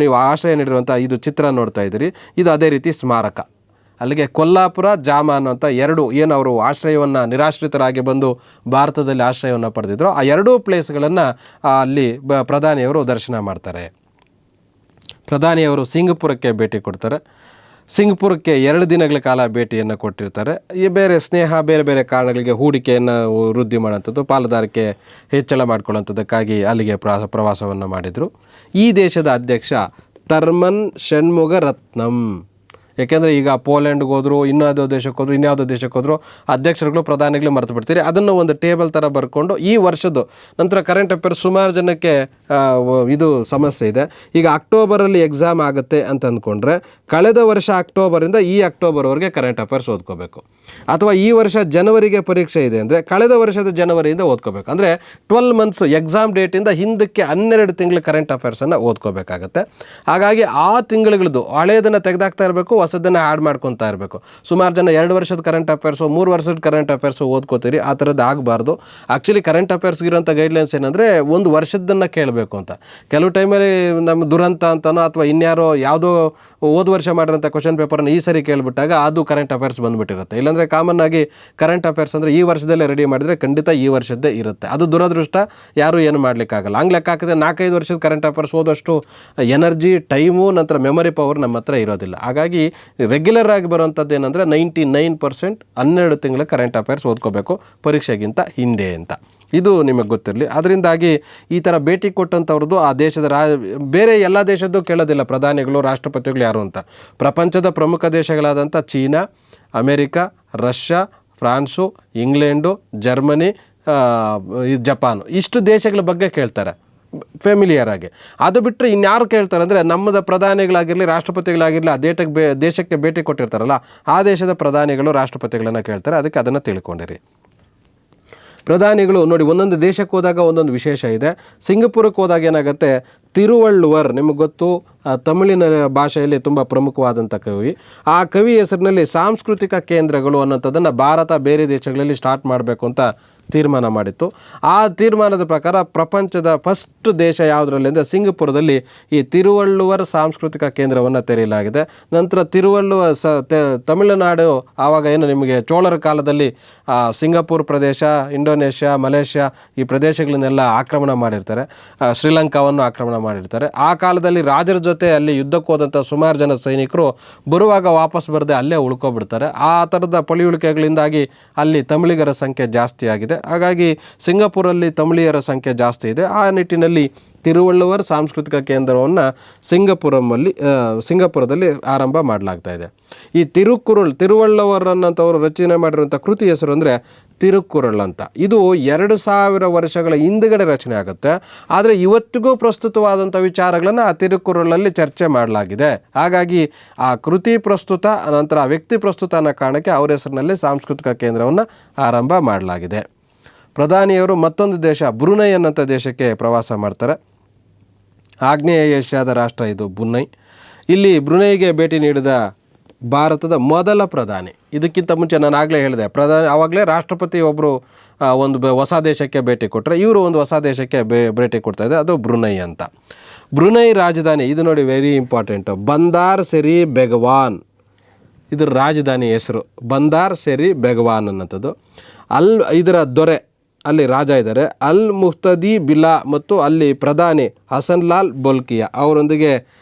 ನೀವು ಆಶ್ರಯ ನೀಡಿರುವಂಥ ಇದು ಚಿತ್ರ ನೋಡ್ತಾ ಇದ್ದೀರಿ, ಇದು ಅದೇ ರೀತಿ ಸ್ಮಾರಕ. ಅಲ್ಲಿಗೆ ಕೊಲ್ಲಾಪುರ, ಜಾಮ ಅನ್ನೋಂಥ ಎರಡು ಏನು ಅವರು ಆಶ್ರಯವನ್ನು ನಿರಾಶ್ರಿತರಾಗಿ ಬಂದು ಭಾರತದಲ್ಲಿ ಆಶ್ರಯವನ್ನು ಪಡೆದಿದ್ರು, ಆ ಎರಡೂ ಪ್ಲೇಸ್ಗಳನ್ನು ಅಲ್ಲಿ ಪ್ರಧಾನಿಯವರು ದರ್ಶನ ಮಾಡ್ತಾರೆ. ಪ್ರಧಾನಿಯವರು ಸಿಂಗಪುರಕ್ಕೆ ಭೇಟಿ ಕೊಡ್ತಾರೆ. ಸಿಂಗಪುರಕ್ಕೆ 2 ದಿನಗಳ ಕಾಲ ಭೇಟಿಯನ್ನು ಕೊಟ್ಟಿರ್ತಾರೆ. ಈ ಬೇರೆ ಸ್ನೇಹ, ಬೇರೆ ಬೇರೆ ಕಾರಣಗಳಿಗೆ ಹೂಡಿಕೆಯನ್ನು ವೃದ್ಧಿ ಮಾಡೋಂಥದ್ದು, ಪಾಲುದಾರಿಕೆ ಹೆಚ್ಚಳ ಮಾಡ್ಕೊಳ್ಳೋಂಥದ್ದಕ್ಕಾಗಿ ಅಲ್ಲಿಗೆ ಪ್ರವಾಸವನ್ನು ಮಾಡಿದರು. ಈ ದೇಶದ ಅಧ್ಯಕ್ಷ ಥರ್ಮನ್ ಷಣ್ಮುಗರತ್ನಂ. ಏಕೆಂದರೆ ಈಗ ಪೋಲೆಂಡ್ಗೆ ಹೋದ್ರು, ಇನ್ಯಾವುದೋ ದೇಶಕ್ಕೆ ಹೋದ್ರು, ಇನ್ಯಾವುದೋ ದೇಶಕ್ಕೆ ಹೋದ್ರು, ಅಧ್ಯಕ್ಷರುಗಳು ಪ್ರಧಾನಿಗಳು ಮರೆತು ಬಿಡ್ತೀರಿ. ಅದನ್ನು ಒಂದು ಟೇಬಲ್ ಥರ ಬರ್ಕೊಂಡು ಈ ವರ್ಷದ್ದು ನಂತರ ಕರೆಂಟ್ ಅಫೇರ್ಸ್ ಸುಮಾರು ಜನಕ್ಕೆ ಇದು ಸಮಸ್ಯೆ ಇದೆ. ಈಗ ಅಕ್ಟೋಬರಲ್ಲಿ ಎಕ್ಸಾಮ್ ಆಗುತ್ತೆ ಅಂತ ಅಂದ್ಕೊಂಡ್ರೆ ಕಳೆದ ವರ್ಷ ಅಕ್ಟೋಬರಿಂದ ಈ ಅಕ್ಟೋಬರ್ವರೆಗೆ ಕರೆಂಟ್ ಅಫೇರ್ಸ್ ಓದ್ಕೋಬೇಕು. ಅಥವಾ ಈ ವರ್ಷ ಜನವರಿಗೆ ಪರೀಕ್ಷೆ ಇದೆ ಅಂದರೆ ಕಳೆದ ವರ್ಷದ ಜನವರಿಯಿಂದ ಓದ್ಕೋಬೇಕು. ಅಂದರೆ 12 ಮಂತ್ಸ್ ಎಕ್ಸಾಮ್ ಡೇಟಿಂದ ಹಿಂದಕ್ಕೆ 12 ತಿಂಗಳ ಕರೆಂಟ್ ಅಫೇರ್ಸನ್ನು ಓದ್ಕೋಬೇಕಾಗತ್ತೆ. ಹಾಗಾಗಿ ಆ ತಿಂಗಳುಗಳದ್ದು ಹಳೆಯದನ್ನು ತೆಗೆದಾಕ್ತಾ ಇರಬೇಕು, ಹೊಸದನ್ನು ಆ್ಯಡ್ ಮಾಡ್ಕೊತಾ ಇರಬೇಕು. ಸುಮಾರು ಜನ 2 ವರ್ಷದ ಕರೆಂಟ್ ಅಫೇರ್ಸು, 3 ವರ್ಷದ ಕರೆಂಟ್ ಅಫೇರ್ಸು ಓದ್ಕೋತೀರಿ. ಆ ಥರದ್ದು ಆಗಬಾರ್ದು. ಆ್ಯಕ್ಚುಲಿ ಕರೆಂಟ್ ಅಫೇರ್ಸ್ಗಿರೋಂಥ ಗೈಡ್ಲೈನ್ಸ್ ಏನಂದರೆ ಒಂದು ವರ್ಷದನ್ನು ಕೇಳಬೇಕು ಅಂತ. ಕೆಲವು ಟೈಮಲ್ಲಿ ನಮ್ಮ ದುರಂತ ಅಂತನೋ ಅಥವಾ ಇನ್ಯಾರೋ ಯಾವುದೋ ಹೋದ ವರ್ಷ ಮಾಡಿರೋಂಥ ಕ್ವಶನ್ ಪೇಪರನ್ನು ಈ ಸರಿ ಕೇಳಿಬಿಟ್ಟಾಗ ಅದು ಕರೆಂಟ್ ಅಫೇರ್ಸ್ ಬಂದುಬಿಟ್ಟಿರುತ್ತೆ. ಇಲ್ಲಾಂದರೆ ಕಾಮನ್ ಆಗಿ ಕರೆಂಟ್ ಅಫೇರ್ಸ್ ಅಂದರೆ ಈ ವರ್ಷದಲ್ಲೇ ರೆಡಿ ಮಾಡಿದರೆ ಖಂಡಿತ ಈ ವರ್ಷದ್ದೇ ಇರುತ್ತೆ. ಅದು ದುರದೃಷ್ಟ, ಯಾರೂ ಏನು ಮಾಡಲಿಕ್ಕಾಗಲ್ಲ. ಹಂಗೆ ಲೆಕ್ಕ ಹಾಕಿದ್ರೆ 4-5 ವರ್ಷದ ಕರೆಂಟ್ ಅಫೇರ್ಸ್ ಓದೋಷ್ಟು ಎನರ್ಜಿ, ಟೈಮು, ನಂತರ ಮೆಮೊರಿ ಪವರ್ ನಮ್ಮ ಹತ್ರ ಇರೋದಿಲ್ಲ. ಹಾಗಾಗಿ ರೆಗ್ಯುಲರ್ ಆಗಿ ಬರುವಂಥದ್ದು ಏನಂದರೆ 99% 12 ತಿಂಗಳ ಕರೆಂಟ್ ಅಫೇರ್ಸ್ ಓದ್ಕೋಬೇಕು ಪರೀಕ್ಷೆಗಿಂತ ಹಿಂದೆ ಅಂತ. ಇದು ನಿಮಗೆ ಗೊತ್ತಿರಲಿ. ಅದರಿಂದಾಗಿ ಈ ಥರ ಭೇಟಿ ಕೊಟ್ಟಂಥವ್ರದ್ದು ಆ ದೇಶದ ಬೇರೆ ಎಲ್ಲ ದೇಶದ್ದು ಕೇಳೋದಿಲ್ಲ ಪ್ರಧಾನಿಗಳು, ರಾಷ್ಟ್ರಪತಿಗಳು ಯಾರು ಅಂತ. ಪ್ರಪಂಚದ ಪ್ರಮುಖ ದೇಶಗಳಾದಂಥ China, America, Russia, France, England, Germany, Japan, ಇಷ್ಟು ದೇಶಗಳ ಬಗ್ಗೆ ಕೇಳ್ತಾರೆ ಫೆಮಿಲಿಯರ್ ಆಗಿ. ಅದು ಬಿಟ್ಟರೆ ಇನ್ಯಾರು ಕೇಳ್ತಾರೆ ಅಂದರೆ ನಮ್ಮದ ಪ್ರಧಾನಿಗಳಾಗಿರಲಿ, ರಾಷ್ಟ್ರಪತಿಗಳಾಗಿರಲಿ, ಆ ದೇಶಕ್ಕೆ ಭೇಟಿ ಕೊಟ್ಟಿರ್ತಾರಲ್ಲ ಆ ದೇಶದ ಪ್ರಧಾನಿಗಳು, ರಾಷ್ಟ್ರಪತಿಗಳನ್ನು ಕೇಳ್ತಾರೆ. ಅದಕ್ಕೆ ಅದನ್ನು ತಿಳ್ಕೊಂಡಿರಿ. ಪ್ರಧಾನಿಗಳು ನೋಡಿ, ಒಂದೊಂದು ದೇಶಕ್ಕೆ ಹೋದಾಗ ಒಂದೊಂದು ವಿಶೇಷ ಇದೆ. ಸಿಂಗಪುರಕ್ಕೆ ಹೋದಾಗ ಏನಾಗುತ್ತೆ, ತಿರುವಳ್ಳುವರ್ ನಿಮಗೆ ಗೊತ್ತು, ತಮಿಳಿನ ಭಾಷೆಯಲ್ಲಿ ತುಂಬ ಪ್ರಮುಖವಾದಂಥ ಕವಿ. ಆ ಕವಿ ಹೆಸರಿನಲ್ಲಿ ಸಾಂಸ್ಕೃತಿಕ ಕೇಂದ್ರಗಳು ಅನ್ನೋಂಥದ್ದನ್ನು ಭಾರತ ಬೇರೆ ದೇಶಗಳಲ್ಲಿ ಸ್ಟಾರ್ಟ್ ಮಾಡಬೇಕು ಅಂತ ತೀರ್ಮಾನ ಮಾಡಿತ್ತು. ಆ ತೀರ್ಮಾನದ ಪ್ರಕಾರ ಪ್ರಪಂಚದ ಫಸ್ಟ್ ದೇಶ ಯಾವುದರಲ್ಲಿ ಅಂದರೆ ಸಿಂಗಪುರದಲ್ಲಿ ಈ ತಿರುವಳ್ಳುವರ್ ಸಾಂಸ್ಕೃತಿಕ ಕೇಂದ್ರವನ್ನು ತೆರೆಯಲಾಗಿದೆ. ನಂತರ ತಮಿಳುನಾಡು ಆವಾಗ ಏನು ನಿಮಗೆ ಚೋಳರ ಕಾಲದಲ್ಲಿ ಸಿಂಗಪುರ್ ಪ್ರದೇಶ, ಇಂಡೋನೇಷ್ಯಾ, ಮಲೇಷ್ಯಾ ಈ ಪ್ರದೇಶಗಳನ್ನೆಲ್ಲ ಆಕ್ರಮಣ ಮಾಡಿರ್ತಾರೆ, ಶ್ರೀಲಂಕಾವನ್ನು ಆಕ್ರಮಣ ಮಾಡಿರ್ತಾರೆ. ಆ ಕಾಲದಲ್ಲಿ ರಾಜರ ಜೊತೆ ಅಲ್ಲಿ ಯುದ್ಧಕ್ಕೆ ಹೋದಂಥ ಸುಮಾರು ಜನ ಸೈನಿಕರು ಬರುವಾಗ ವಾಪಸ್ ಬರದೆ ಅಲ್ಲೇ ಉಳ್ಕೊಬಿಡ್ತಾರೆ. ಆ ಥರದ ಪಳಿಯುಳಿಕೆಗಳಿಂದಾಗಿ ಅಲ್ಲಿ ತಮಿಳಿಗರ ಸಂಖ್ಯೆ ಜಾಸ್ತಿ ಆಗಿದೆ. ಹಾಗಾಗಿ ಸಿಂಗಪುರಲ್ಲಿ ತಮಿಳಿಯರ ಸಂಖ್ಯೆ ಜಾಸ್ತಿ ಇದೆ. ಆ ನಿಟ್ಟಿನಲ್ಲಿ ತಿರುವಳ್ಳುವರ್ ಸಾಂಸ್ಕೃತಿಕ ಕೇಂದ್ರವನ್ನು ಸಿಂಗಪುರದಲ್ಲಿ ಆರಂಭ ಮಾಡಲಾಗ್ತಾ ಇದೆ. ಈ ತಿರುವಳ್ಳುವರ್ ಅನ್ನೋಂಥವ್ರು ರಚನೆ ಮಾಡಿರುವಂಥ ಕೃತಿ ಹೆಸರು ಅಂದರೆ ತಿರುಕ್ಕುರಳ್ ಅಂತ. ಇದು 2000 ವರ್ಷಗಳ ಹಿಂದುಗಡೆ ರಚನೆ ಆಗುತ್ತೆ. ಆದರೆ ಇವತ್ತಿಗೂ ಪ್ರಸ್ತುತವಾದಂಥ ವಿಚಾರಗಳನ್ನು ಆ ತಿರುಕ್ಕುರಳಲ್ಲಿ ಚರ್ಚೆ ಮಾಡಲಾಗಿದೆ. ಹಾಗಾಗಿ ಆ ಕೃತಿ ಪ್ರಸ್ತುತ, ನಂತರ ಆ ವ್ಯಕ್ತಿ ಪ್ರಸ್ತುತ ಅನ್ನೋ ಕಾರಣಕ್ಕೆ ಅವರ ಹೆಸರಿನಲ್ಲಿ ಸಾಂಸ್ಕೃತಿಕ ಕೇಂದ್ರವನ್ನು ಆರಂಭ ಮಾಡಲಾಗಿದೆ. ಪ್ರಧಾನಿಯವರು ಮತ್ತೊಂದು ದೇಶ ಬ್ರುನೈ ಅನ್ನೋಂಥ ದೇಶಕ್ಕೆ ಪ್ರವಾಸ ಮಾಡ್ತಾರೆ. ಆಗ್ನೇಯ ಏಷ್ಯಾದ ರಾಷ್ಟ್ರ ಇದು ಬ್ರುನೈ. ಇಲ್ಲಿ ಬ್ರುನೈಗೆ ಭೇಟಿ ನೀಡಿದ ಭಾರತದ ಮೊದಲ ಪ್ರಧಾನಿ. ಇದಕ್ಕಿಂತ ಮುಂಚೆ ನಾನು ಆಗಲೇ ಹೇಳಿದೆ, ಆವಾಗಲೇ ರಾಷ್ಟ್ರಪತಿ ಒಬ್ಬರು ಒಂದು ಹೊಸ ದೇಶಕ್ಕೆ ಭೇಟಿ ಕೊಟ್ಟರೆ, ಇವರು ಒಂದು ಹೊಸ ದೇಶಕ್ಕೆ ಭೇಟಿ ಕೊಡ್ತಾ ಇದೆ, ಅದು ಬ್ರುನೈ ಅಂತ. ಬ್ರುನೈ ರಾಜಧಾನಿ ಇದು ನೋಡಿ, ವೆರಿ ಇಂಪಾರ್ಟೆಂಟು, ಬಂದಾರ್ ಸೆರಿ ಬೆಗವಾನ್. ಇದರ ರಾಜಧಾನಿ ಹೆಸರು ಬಂದಾರ್ ಸೆರಿ ಬೆಗವಾನ್ ಅನ್ನೋಂಥದ್ದು. ಇದರ ದೊರೆ, ಅಲ್ಲಿ ರಾಜ ಇದ್ದಾರೆ, ಅಲ್ ಮುಹ್ತದಿ ಬಿಲ್ಲಾ ಮತ್ತು ಅಲ್ಲಿ ಪ್ರಧಾನಿ ಹಸನ್ ಲಾಲ್ ಬೊಲ್ಕಿಯಾ ಅವರೊಂದಿಗೆ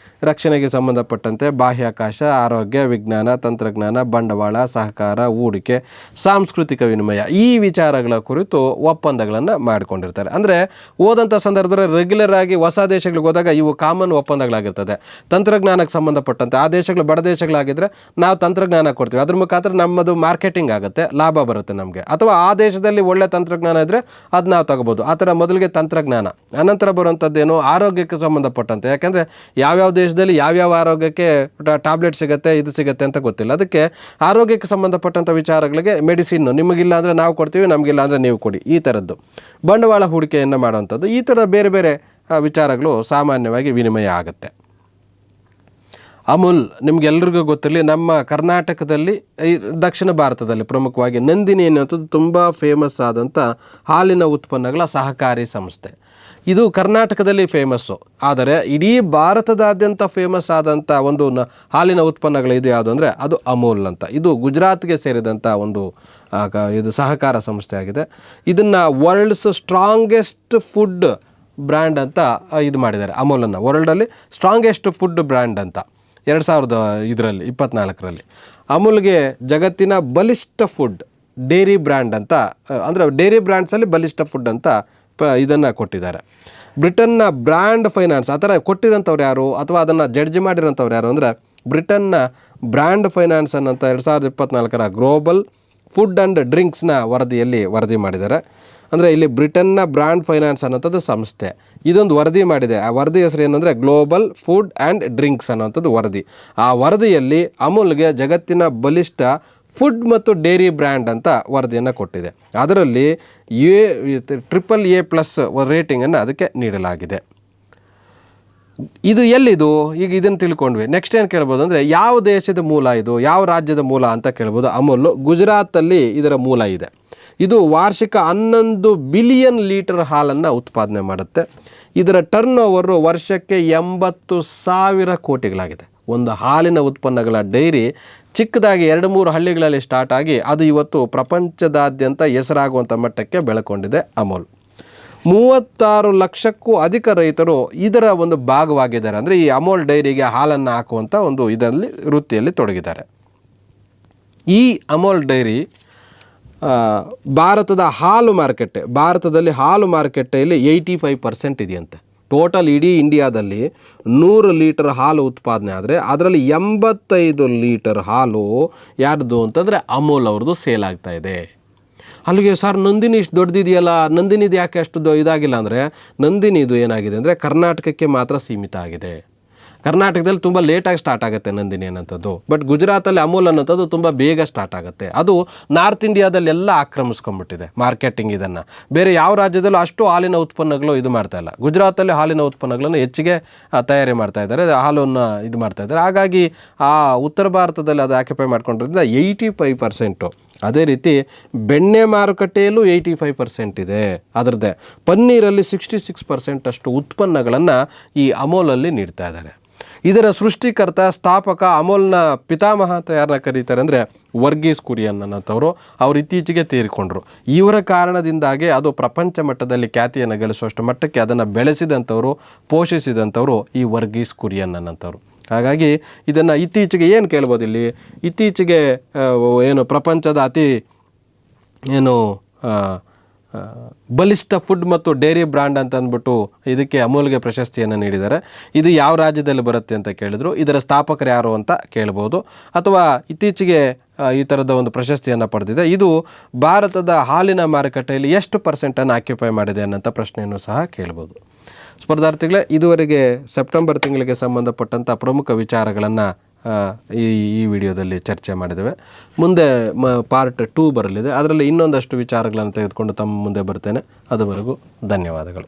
ರಕ್ಷಣೆಗೆ ಸಂಬಂಧಪಟ್ಟಂತೆ ಬಾಹ್ಯಾಕಾಶ, ಆರೋಗ್ಯ, ವಿಜ್ಞಾನ, ತಂತ್ರಜ್ಞಾನ, ಬಂಡವಾಳ, ಸಹಕಾರ, ಹೂಡಿಕೆ, ಸಾಂಸ್ಕೃತಿಕ ವಿನಿಮಯ ಈ ವಿಚಾರಗಳ ಕುರಿತು ಒಪ್ಪಂದಗಳನ್ನು ಮಾಡಿಕೊಂಡಿರ್ತಾರೆ. ಅಂದರೆ ಹೋದಂಥ ಸಂದರ್ಭದಲ್ಲಿ ರೆಗ್ಯುಲರ್ ಆಗಿ ಹೊಸ ದೇಶಗಳಿಗೆ ಹೋದಾಗ ಇವು ಕಾಮನ್ ಒಪ್ಪಂದಗಳಾಗಿರ್ತದೆ. ತಂತ್ರಜ್ಞಾನಕ್ಕೆ ಸಂಬಂಧಪಟ್ಟಂತೆ ಆ ದೇಶಗಳು ಬಡ ದೇಶಗಳಾಗಿದ್ದರೆ ನಾವು ತಂತ್ರಜ್ಞಾನ ಕೊಡ್ತೀವಿ, ಅದ್ರ ಮುಖಾಂತರ ನಮ್ಮದು ಮಾರ್ಕೆಟಿಂಗ್ ಆಗುತ್ತೆ, ಲಾಭ ಬರುತ್ತೆ ನಮಗೆ. ಅಥವಾ ಆ ದೇಶದಲ್ಲಿ ಒಳ್ಳೆ ತಂತ್ರಜ್ಞಾನ ಇದ್ದರೆ ಅದು ನಾವು ತಗೋಬೋದು. ಆ ಥರ ಮೊದಲಿಗೆ ತಂತ್ರಜ್ಞಾನ, ಅನಂತರ ಬರುವಂಥದ್ದೇನು ಆರೋಗ್ಯಕ್ಕೆ ಸಂಬಂಧಪಟ್ಟಂತೆ. ಯಾಕೆಂದರೆ ಯಾವ್ಯಾವ ದೇಶದಲ್ಲಿ ಯಾವ್ಯಾವ ಆರೋಗ್ಯಕ್ಕೆ ಟ್ಯಾಬ್ಲೆಟ್ ಸಿಗುತ್ತೆ, ಇದು ಸಿಗುತ್ತೆ ಅಂತ ಗೊತ್ತಿಲ್ಲ. ಅದಕ್ಕೆ ಆರೋಗ್ಯಕ್ಕೆ ಸಂಬಂಧಪಟ್ಟಂಥ ವಿಚಾರಗಳಿಗೆ ಮೆಡಿಸಿನ್ನು ನಿಮಗಿಲ್ಲ ಅಂದರೆ ನಾವು ಕೊಡ್ತೀವಿ, ನಮಗಿಲ್ಲ ಅಂದರೆ ನೀವು ಕೊಡಿ, ಈ ಥರದ್ದು ಬಂಡವಾಳ ಹೂಡಿಕೆಯನ್ನು ಮಾಡುವಂಥದ್ದು. ಈ ಥರ ಬೇರೆ ಬೇರೆ ವಿಚಾರಗಳು ಸಾಮಾನ್ಯವಾಗಿ ವಿನಿಮಯ ಆಗುತ್ತೆ. ಅಮೂಲ್ ನಿಮಗೆಲ್ರಿಗೂ ಗೊತ್ತಿರಲಿ, ನಮ್ಮ ಕರ್ನಾಟಕದಲ್ಲಿ ದಕ್ಷಿಣ ಭಾರತದಲ್ಲಿ ಪ್ರಮುಖವಾಗಿ ನಂದಿನಿ ಎನ್ನುವಂಥದ್ದು ತುಂಬ ಫೇಮಸ್ ಆದಂಥ ಹಾಲಿನ ಉತ್ಪನ್ನಗಳ ಸಹಕಾರಿ ಸಂಸ್ಥೆ. ಇದು ಕರ್ನಾಟಕದಲ್ಲಿ ಫೇಮಸ್ಸು, ಆದರೆ ಇಡೀ ಭಾರತದಾದ್ಯಂತ ಫೇಮಸ್ ಆದಂಥ ಒಂದು ಹಾಲಿನ ಉತ್ಪನ್ನಗಳು ಇದು ಯಾವುದು ಅಂದರೆ ಅದು ಅಮೂಲ್ ಅಂತ. ಇದು ಗುಜರಾತ್ಗೆ ಸೇರಿದಂಥ ಒಂದು ಇದು ಸಹಕಾರ ಸಂಸ್ಥೆ ಆಗಿದೆ. ಇದನ್ನು ವರ್ಲ್ಡ್ಸ್ ಸ್ಟ್ರಾಂಗೆಸ್ಟ್ ಫುಡ್ ಬ್ರ್ಯಾಂಡ್ ಅಂತ ಇದು ಮಾಡಿದ್ದಾರೆ. ಅಮೂಲನ್ನು ವರ್ಲ್ಡಲ್ಲಿ ಸ್ಟ್ರಾಂಗೆಸ್ಟ್ ಫುಡ್ ಬ್ರ್ಯಾಂಡ್ ಅಂತ 2024ರಲ್ಲಿ ಅಮೂಲ್ಗೆ ಜಗತ್ತಿನ ಬಲಿಷ್ಠ ಫುಡ್ ಡೇರಿ ಬ್ರ್ಯಾಂಡ್ ಅಂತ, ಅಂದರೆ ಡೇರಿ ಬ್ರ್ಯಾಂಡ್ಸಲ್ಲಿ ಬಲಿಷ್ಠ ಫುಡ್ ಅಂತ ಇದನ್ನು ಕೊಟ್ಟಿದ್ದಾರೆ. ಬ್ರಿಟನ್ನ ಬ್ರ್ಯಾಂಡ್ ಫೈನಾನ್ಸ್ ಆ ಥರ ಕೊಟ್ಟಿರೋಂಥವ್ರು ಯಾರು ಅಥವಾ ಅದನ್ನು ಜಡ್ಜ್ ಮಾಡಿರೋಂಥವ್ರು ಯಾರು ಅಂದರೆ ಬ್ರಿಟನ್ನ ಬ್ರ್ಯಾಂಡ್ ಫೈನಾನ್ಸ್ ಅನ್ನೋಂಥ 2024ರ ಗ್ಲೋಬಲ್ ಫುಡ್ ಆ್ಯಂಡ್ ಡ್ರಿಂಕ್ಸ್ನ ವರದಿ ಮಾಡಿದ್ದಾರೆ. ಅಂದರೆ ಇಲ್ಲಿ ಬ್ರಿಟನ್ನ ಬ್ರ್ಯಾಂಡ್ ಫೈನಾನ್ಸ್ ಅನ್ನೋಂಥದ್ದು ಸಂಸ್ಥೆ ಇದೊಂದು ವರದಿ ಮಾಡಿದೆ. ಆ ವರದಿ ಹೆಸರು ಏನಂದರೆ ಗ್ಲೋಬಲ್ ಫುಡ್ ಆ್ಯಂಡ್ ಡ್ರಿಂಕ್ಸ್ ಅನ್ನೋಂಥದ್ದು ವರದಿ. ಆ ವರದಿಯಲ್ಲಿ ಅಮೂಲ್ಗೆ ಜಗತ್ತಿನ ಬಲಿಷ್ಠ ಫುಡ್ ಮತ್ತು ಡೇರಿ ಬ್ರ್ಯಾಂಡ್ ಅಂತ ವರದಿಯನ್ನು ಕೊಟ್ಟಿದೆ. ಅದರಲ್ಲಿ AAA+ ರೇಟಿಂಗನ್ನು ಅದಕ್ಕೆ ನೀಡಲಾಗಿದೆ. ಇದು ಎಲ್ಲಿದು? ಈಗ ಇದನ್ನು ತಿಳ್ಕೊಂಡ್ವಿ. ನೆಕ್ಸ್ಟ್ ಏನು ಕೇಳ್ಬೋದು ಅಂದರೆ ಯಾವ ದೇಶದ ಮೂಲ ಇದು, ಯಾವ ರಾಜ್ಯದ ಮೂಲ ಅಂತ ಕೇಳ್ಬೋದು. ಅಮೂಲ್ ಗುಜರಾತಲ್ಲಿ ಇದರ ಮೂಲ ಇದೆ. ಇದು ವಾರ್ಷಿಕ 11 ಬಿಲಿಯನ್ ಲೀಟರ್ ಹಾಲನ್ನು ಉತ್ಪಾದನೆ ಮಾಡುತ್ತೆ. ಇದರ ಟರ್ನ್ ಓವರು ವರ್ಷಕ್ಕೆ 80,000 ಕೋಟಿಗಳಾಗಿದೆ. ಒಂದು ಹಾಲಿನ ಉತ್ಪನ್ನಗಳ ಡೈರಿ ಚಿಕ್ಕದಾಗಿ 2-3 ಹಳ್ಳಿಗಳಲ್ಲಿ ಸ್ಟಾರ್ಟ್ ಆಗಿ ಅದು ಇವತ್ತು ಪ್ರಪಂಚದಾದ್ಯಂತ ಹೆಸರಾಗುವಂಥ ಮಟ್ಟಕ್ಕೆ ಬೆಳಕೊಂಡಿದೆ ಅಮೂಲ್. 36 ಲಕ್ಷಕ್ಕೂ ಅಧಿಕ ರೈತರು ಇದರ ಒಂದು ಭಾಗವಾಗಿದ್ದಾರೆ. ಅಂದರೆ ಈ ಅಮೂಲ್ ಡೈರಿಗೆ ಹಾಲನ್ನು ಹಾಕುವಂಥ ಒಂದು ಇದರಲ್ಲಿ ವೃತ್ತಿಯಲ್ಲಿ ತೊಡಗಿದ್ದಾರೆ. ಈ ಅಮೂಲ್ ಡೈರಿ ಭಾರತದ ಹಾಲು ಮಾರುಕಟ್ಟೆ, ಭಾರತದಲ್ಲಿ ಹಾಲು ಮಾರುಕಟ್ಟೆಯಲ್ಲಿ 85% ಇದೆಯಂತೆ. ಟೋಟಲ್ ಇಡೀ ಇಂಡಿಯಾದಲ್ಲಿ 100 ಲೀಟರ್ ಹಾಲು ಉತ್ಪಾದನೆ ಆದರೆ ಅದರಲ್ಲಿ 85 ಲೀಟರ್ ಹಾಲು ಯಾರ್ದು ಅಂತಂದರೆ ಅಮೂಲ್ ಅವ್ರದ್ದು ಸೇಲ್ ಆಗ್ತಾ ಇದೆ. ಅಲ್ಲಿಗೆ ಸರ್ ನಂದಿನಿ ಇಷ್ಟು ದೊಡ್ಡದಿದೆಯಲ್ಲ, ನಂದಿನಿದು ಯಾಕೆ ಅಷ್ಟು ಇದಾಗಿಲ್ಲ ಅಂದರೆ ನಂದಿನಿದು ಏನಾಗಿದೆ ಅಂದರೆ ಕರ್ನಾಟಕಕ್ಕೆ ಮಾತ್ರ ಸೀಮಿತ ಆಗಿದೆ. ಕರ್ನಾಟಕದಲ್ಲಿ ತುಂಬ ಲೇಟಾಗಿ ಸ್ಟಾರ್ಟ್ ಆಗುತ್ತೆ ನಂದಿನಿ ಅನ್ನೋಂಥದ್ದು. ಬಟ್ ಗುಜರಾತಲ್ಲಿ ಅಮೂಲ್ ಅನ್ನೋಂಥದ್ದು ತುಂಬ ಬೇಗ ಸ್ಟಾರ್ಟ್ ಆಗುತ್ತೆ. ಅದು ನಾರ್ತ್ ಇಂಡಿಯಾದಲ್ಲೆಲ್ಲ ಆಕ್ರಮಿಸ್ಕೊಂಡ್ಬಿಟ್ಟಿದೆ ಮಾರ್ಕೆಟಿಂಗ್. ಇದನ್ನು ಬೇರೆ ಯಾವ ರಾಜ್ಯದಲ್ಲೂ ಅಷ್ಟು ಹಾಲಿನ ಉತ್ಪನ್ನಗಳು ಇದು ಮಾಡ್ತಾ ಇಲ್ಲ. ಗುಜರಾತಲ್ಲಿ ಹಾಲಿನ ಉತ್ಪನ್ನಗಳನ್ನು ಹೆಚ್ಚಿಗೆ ತಯಾರಿ ಮಾಡ್ತಾ ಇದ್ದಾರೆ, ಹಾಲನ್ನು ಇದು ಮಾಡ್ತಾ ಇದ್ದಾರೆ. ಹಾಗಾಗಿ ಆ ಉತ್ತರ ಭಾರತದಲ್ಲಿ ಅದು ಆಕ್ಯುಪೈ ಮಾಡ್ಕೊಂಡಿರೋದ್ರಿಂದ 85%. ಅದೇ ರೀತಿ ಬೆಣ್ಣೆ ಮಾರುಕಟ್ಟೆಯಲ್ಲೂ 85% ಇದೆ ಅದರದ್ದೇ. ಪನ್ನೀರಲ್ಲಿ 66% ಅಷ್ಟು ಉತ್ಪನ್ನಗಳನ್ನು ಈ ಅಮೂಲಲ್ಲಿ ನೀಡ್ತಾ ಇದ್ದಾರೆ. ಇದರ ಸೃಷ್ಟಿಕರ್ತ, ಸ್ಥಾಪಕ, ಅಮೂಲ್ನ ಪಿತಾಮಹ ಅಂತ ಯಾರನ್ನ ಕರೀತಾರೆ ಅಂದರೆ ವರ್ಗೀಸ್ ಕುರಿಯನ್ ಅನ್ನೋಂಥವ್ರು. ಅವರು ಇತ್ತೀಚೆಗೆ ತೀರಿಕೊಂಡ್ರು. ಇವರ ಕಾರಣದಿಂದಾಗಿ ಅದು ಪ್ರಪಂಚ ಮಟ್ಟದಲ್ಲಿ ಖ್ಯಾತಿಯನ್ನು ಗಳಿಸುವಷ್ಟು ಮಟ್ಟಕ್ಕೆ ಅದನ್ನು ಬೆಳೆಸಿದಂಥವ್ರು, ಪೋಷಿಸಿದಂಥವ್ರು ಈ ವರ್ಗೀಸ್ ಕುರಿಯನ್ ಅನ್ನೋಂಥವ್ರು. ಹಾಗಾಗಿ ಇದನ್ನು ಇತ್ತೀಚೆಗೆ ಏನು ಕೇಳ್ಬೋದು ಇಲ್ಲಿ, ಇತ್ತೀಚೆಗೆ ಏನು ಪ್ರಪಂಚದ ಅತಿ ಏನು ಬಲಿಷ್ಠ ಫುಡ್ ಮತ್ತು ಡೈರಿ ಬ್ರ್ಯಾಂಡ್ ಅಂತ ಅಂದ್ಬಿಟ್ಟು ಇದಕ್ಕೆ ಅಮೂಲ್ಗೆ ಪ್ರಶಸ್ತಿಯನ್ನು ನೀಡಿದ್ದಾರೆ. ಇದು ಯಾವ ರಾಜ್ಯದಲ್ಲಿ ಬರುತ್ತೆ ಅಂತ ಕೇಳಿದ್ರು. ಇದರ ಸ್ಥಾಪಕರು ಯಾರು ಅಂತ ಕೇಳ್ಬೋದು. ಅಥವಾ ಇತ್ತೀಚೆಗೆ ಈ ಥರದ ಒಂದು ಪ್ರಶಸ್ತಿಯನ್ನು ಪಡೆದಿದೆ. ಇದು ಭಾರತದ ಹಾಲಿನ ಮಾರುಕಟ್ಟೆಯಲ್ಲಿ ಎಷ್ಟು % ಆಕ್ಯುಪೈ ಮಾಡಿದೆ ಅನ್ನೋಂಥ ಪ್ರಶ್ನೆಯನ್ನು ಸಹ ಕೇಳ್ಬೋದು. ಸ್ಪರ್ಧಾರ್ಥಿಗಳೇ, ಇದುವರೆಗೆ ಸೆಪ್ಟೆಂಬರ್ ತಿಂಗಳಿಗೆ ಸಂಬಂಧಪಟ್ಟಂಥ ಪ್ರಮುಖ ವಿಚಾರಗಳನ್ನು ಈ ವಿಡಿಯೋದಲ್ಲಿ ಚರ್ಚೆ ಮಾಡಿದ್ದೇವೆ. ಮುಂದೆ ಪಾರ್ಟ್ 2 ಬರಲಿದೆ. ಅದರಲ್ಲಿ ಇನ್ನೊಂದಷ್ಟು ವಿಚಾರಗಳನ್ನು ತೆಗೆದುಕೊಂಡು ತಮ್ಮ ಮುಂದೆ ಬರ್ತೇನೆ. ಅದುವರೆಗೂ ಧನ್ಯವಾದಗಳು.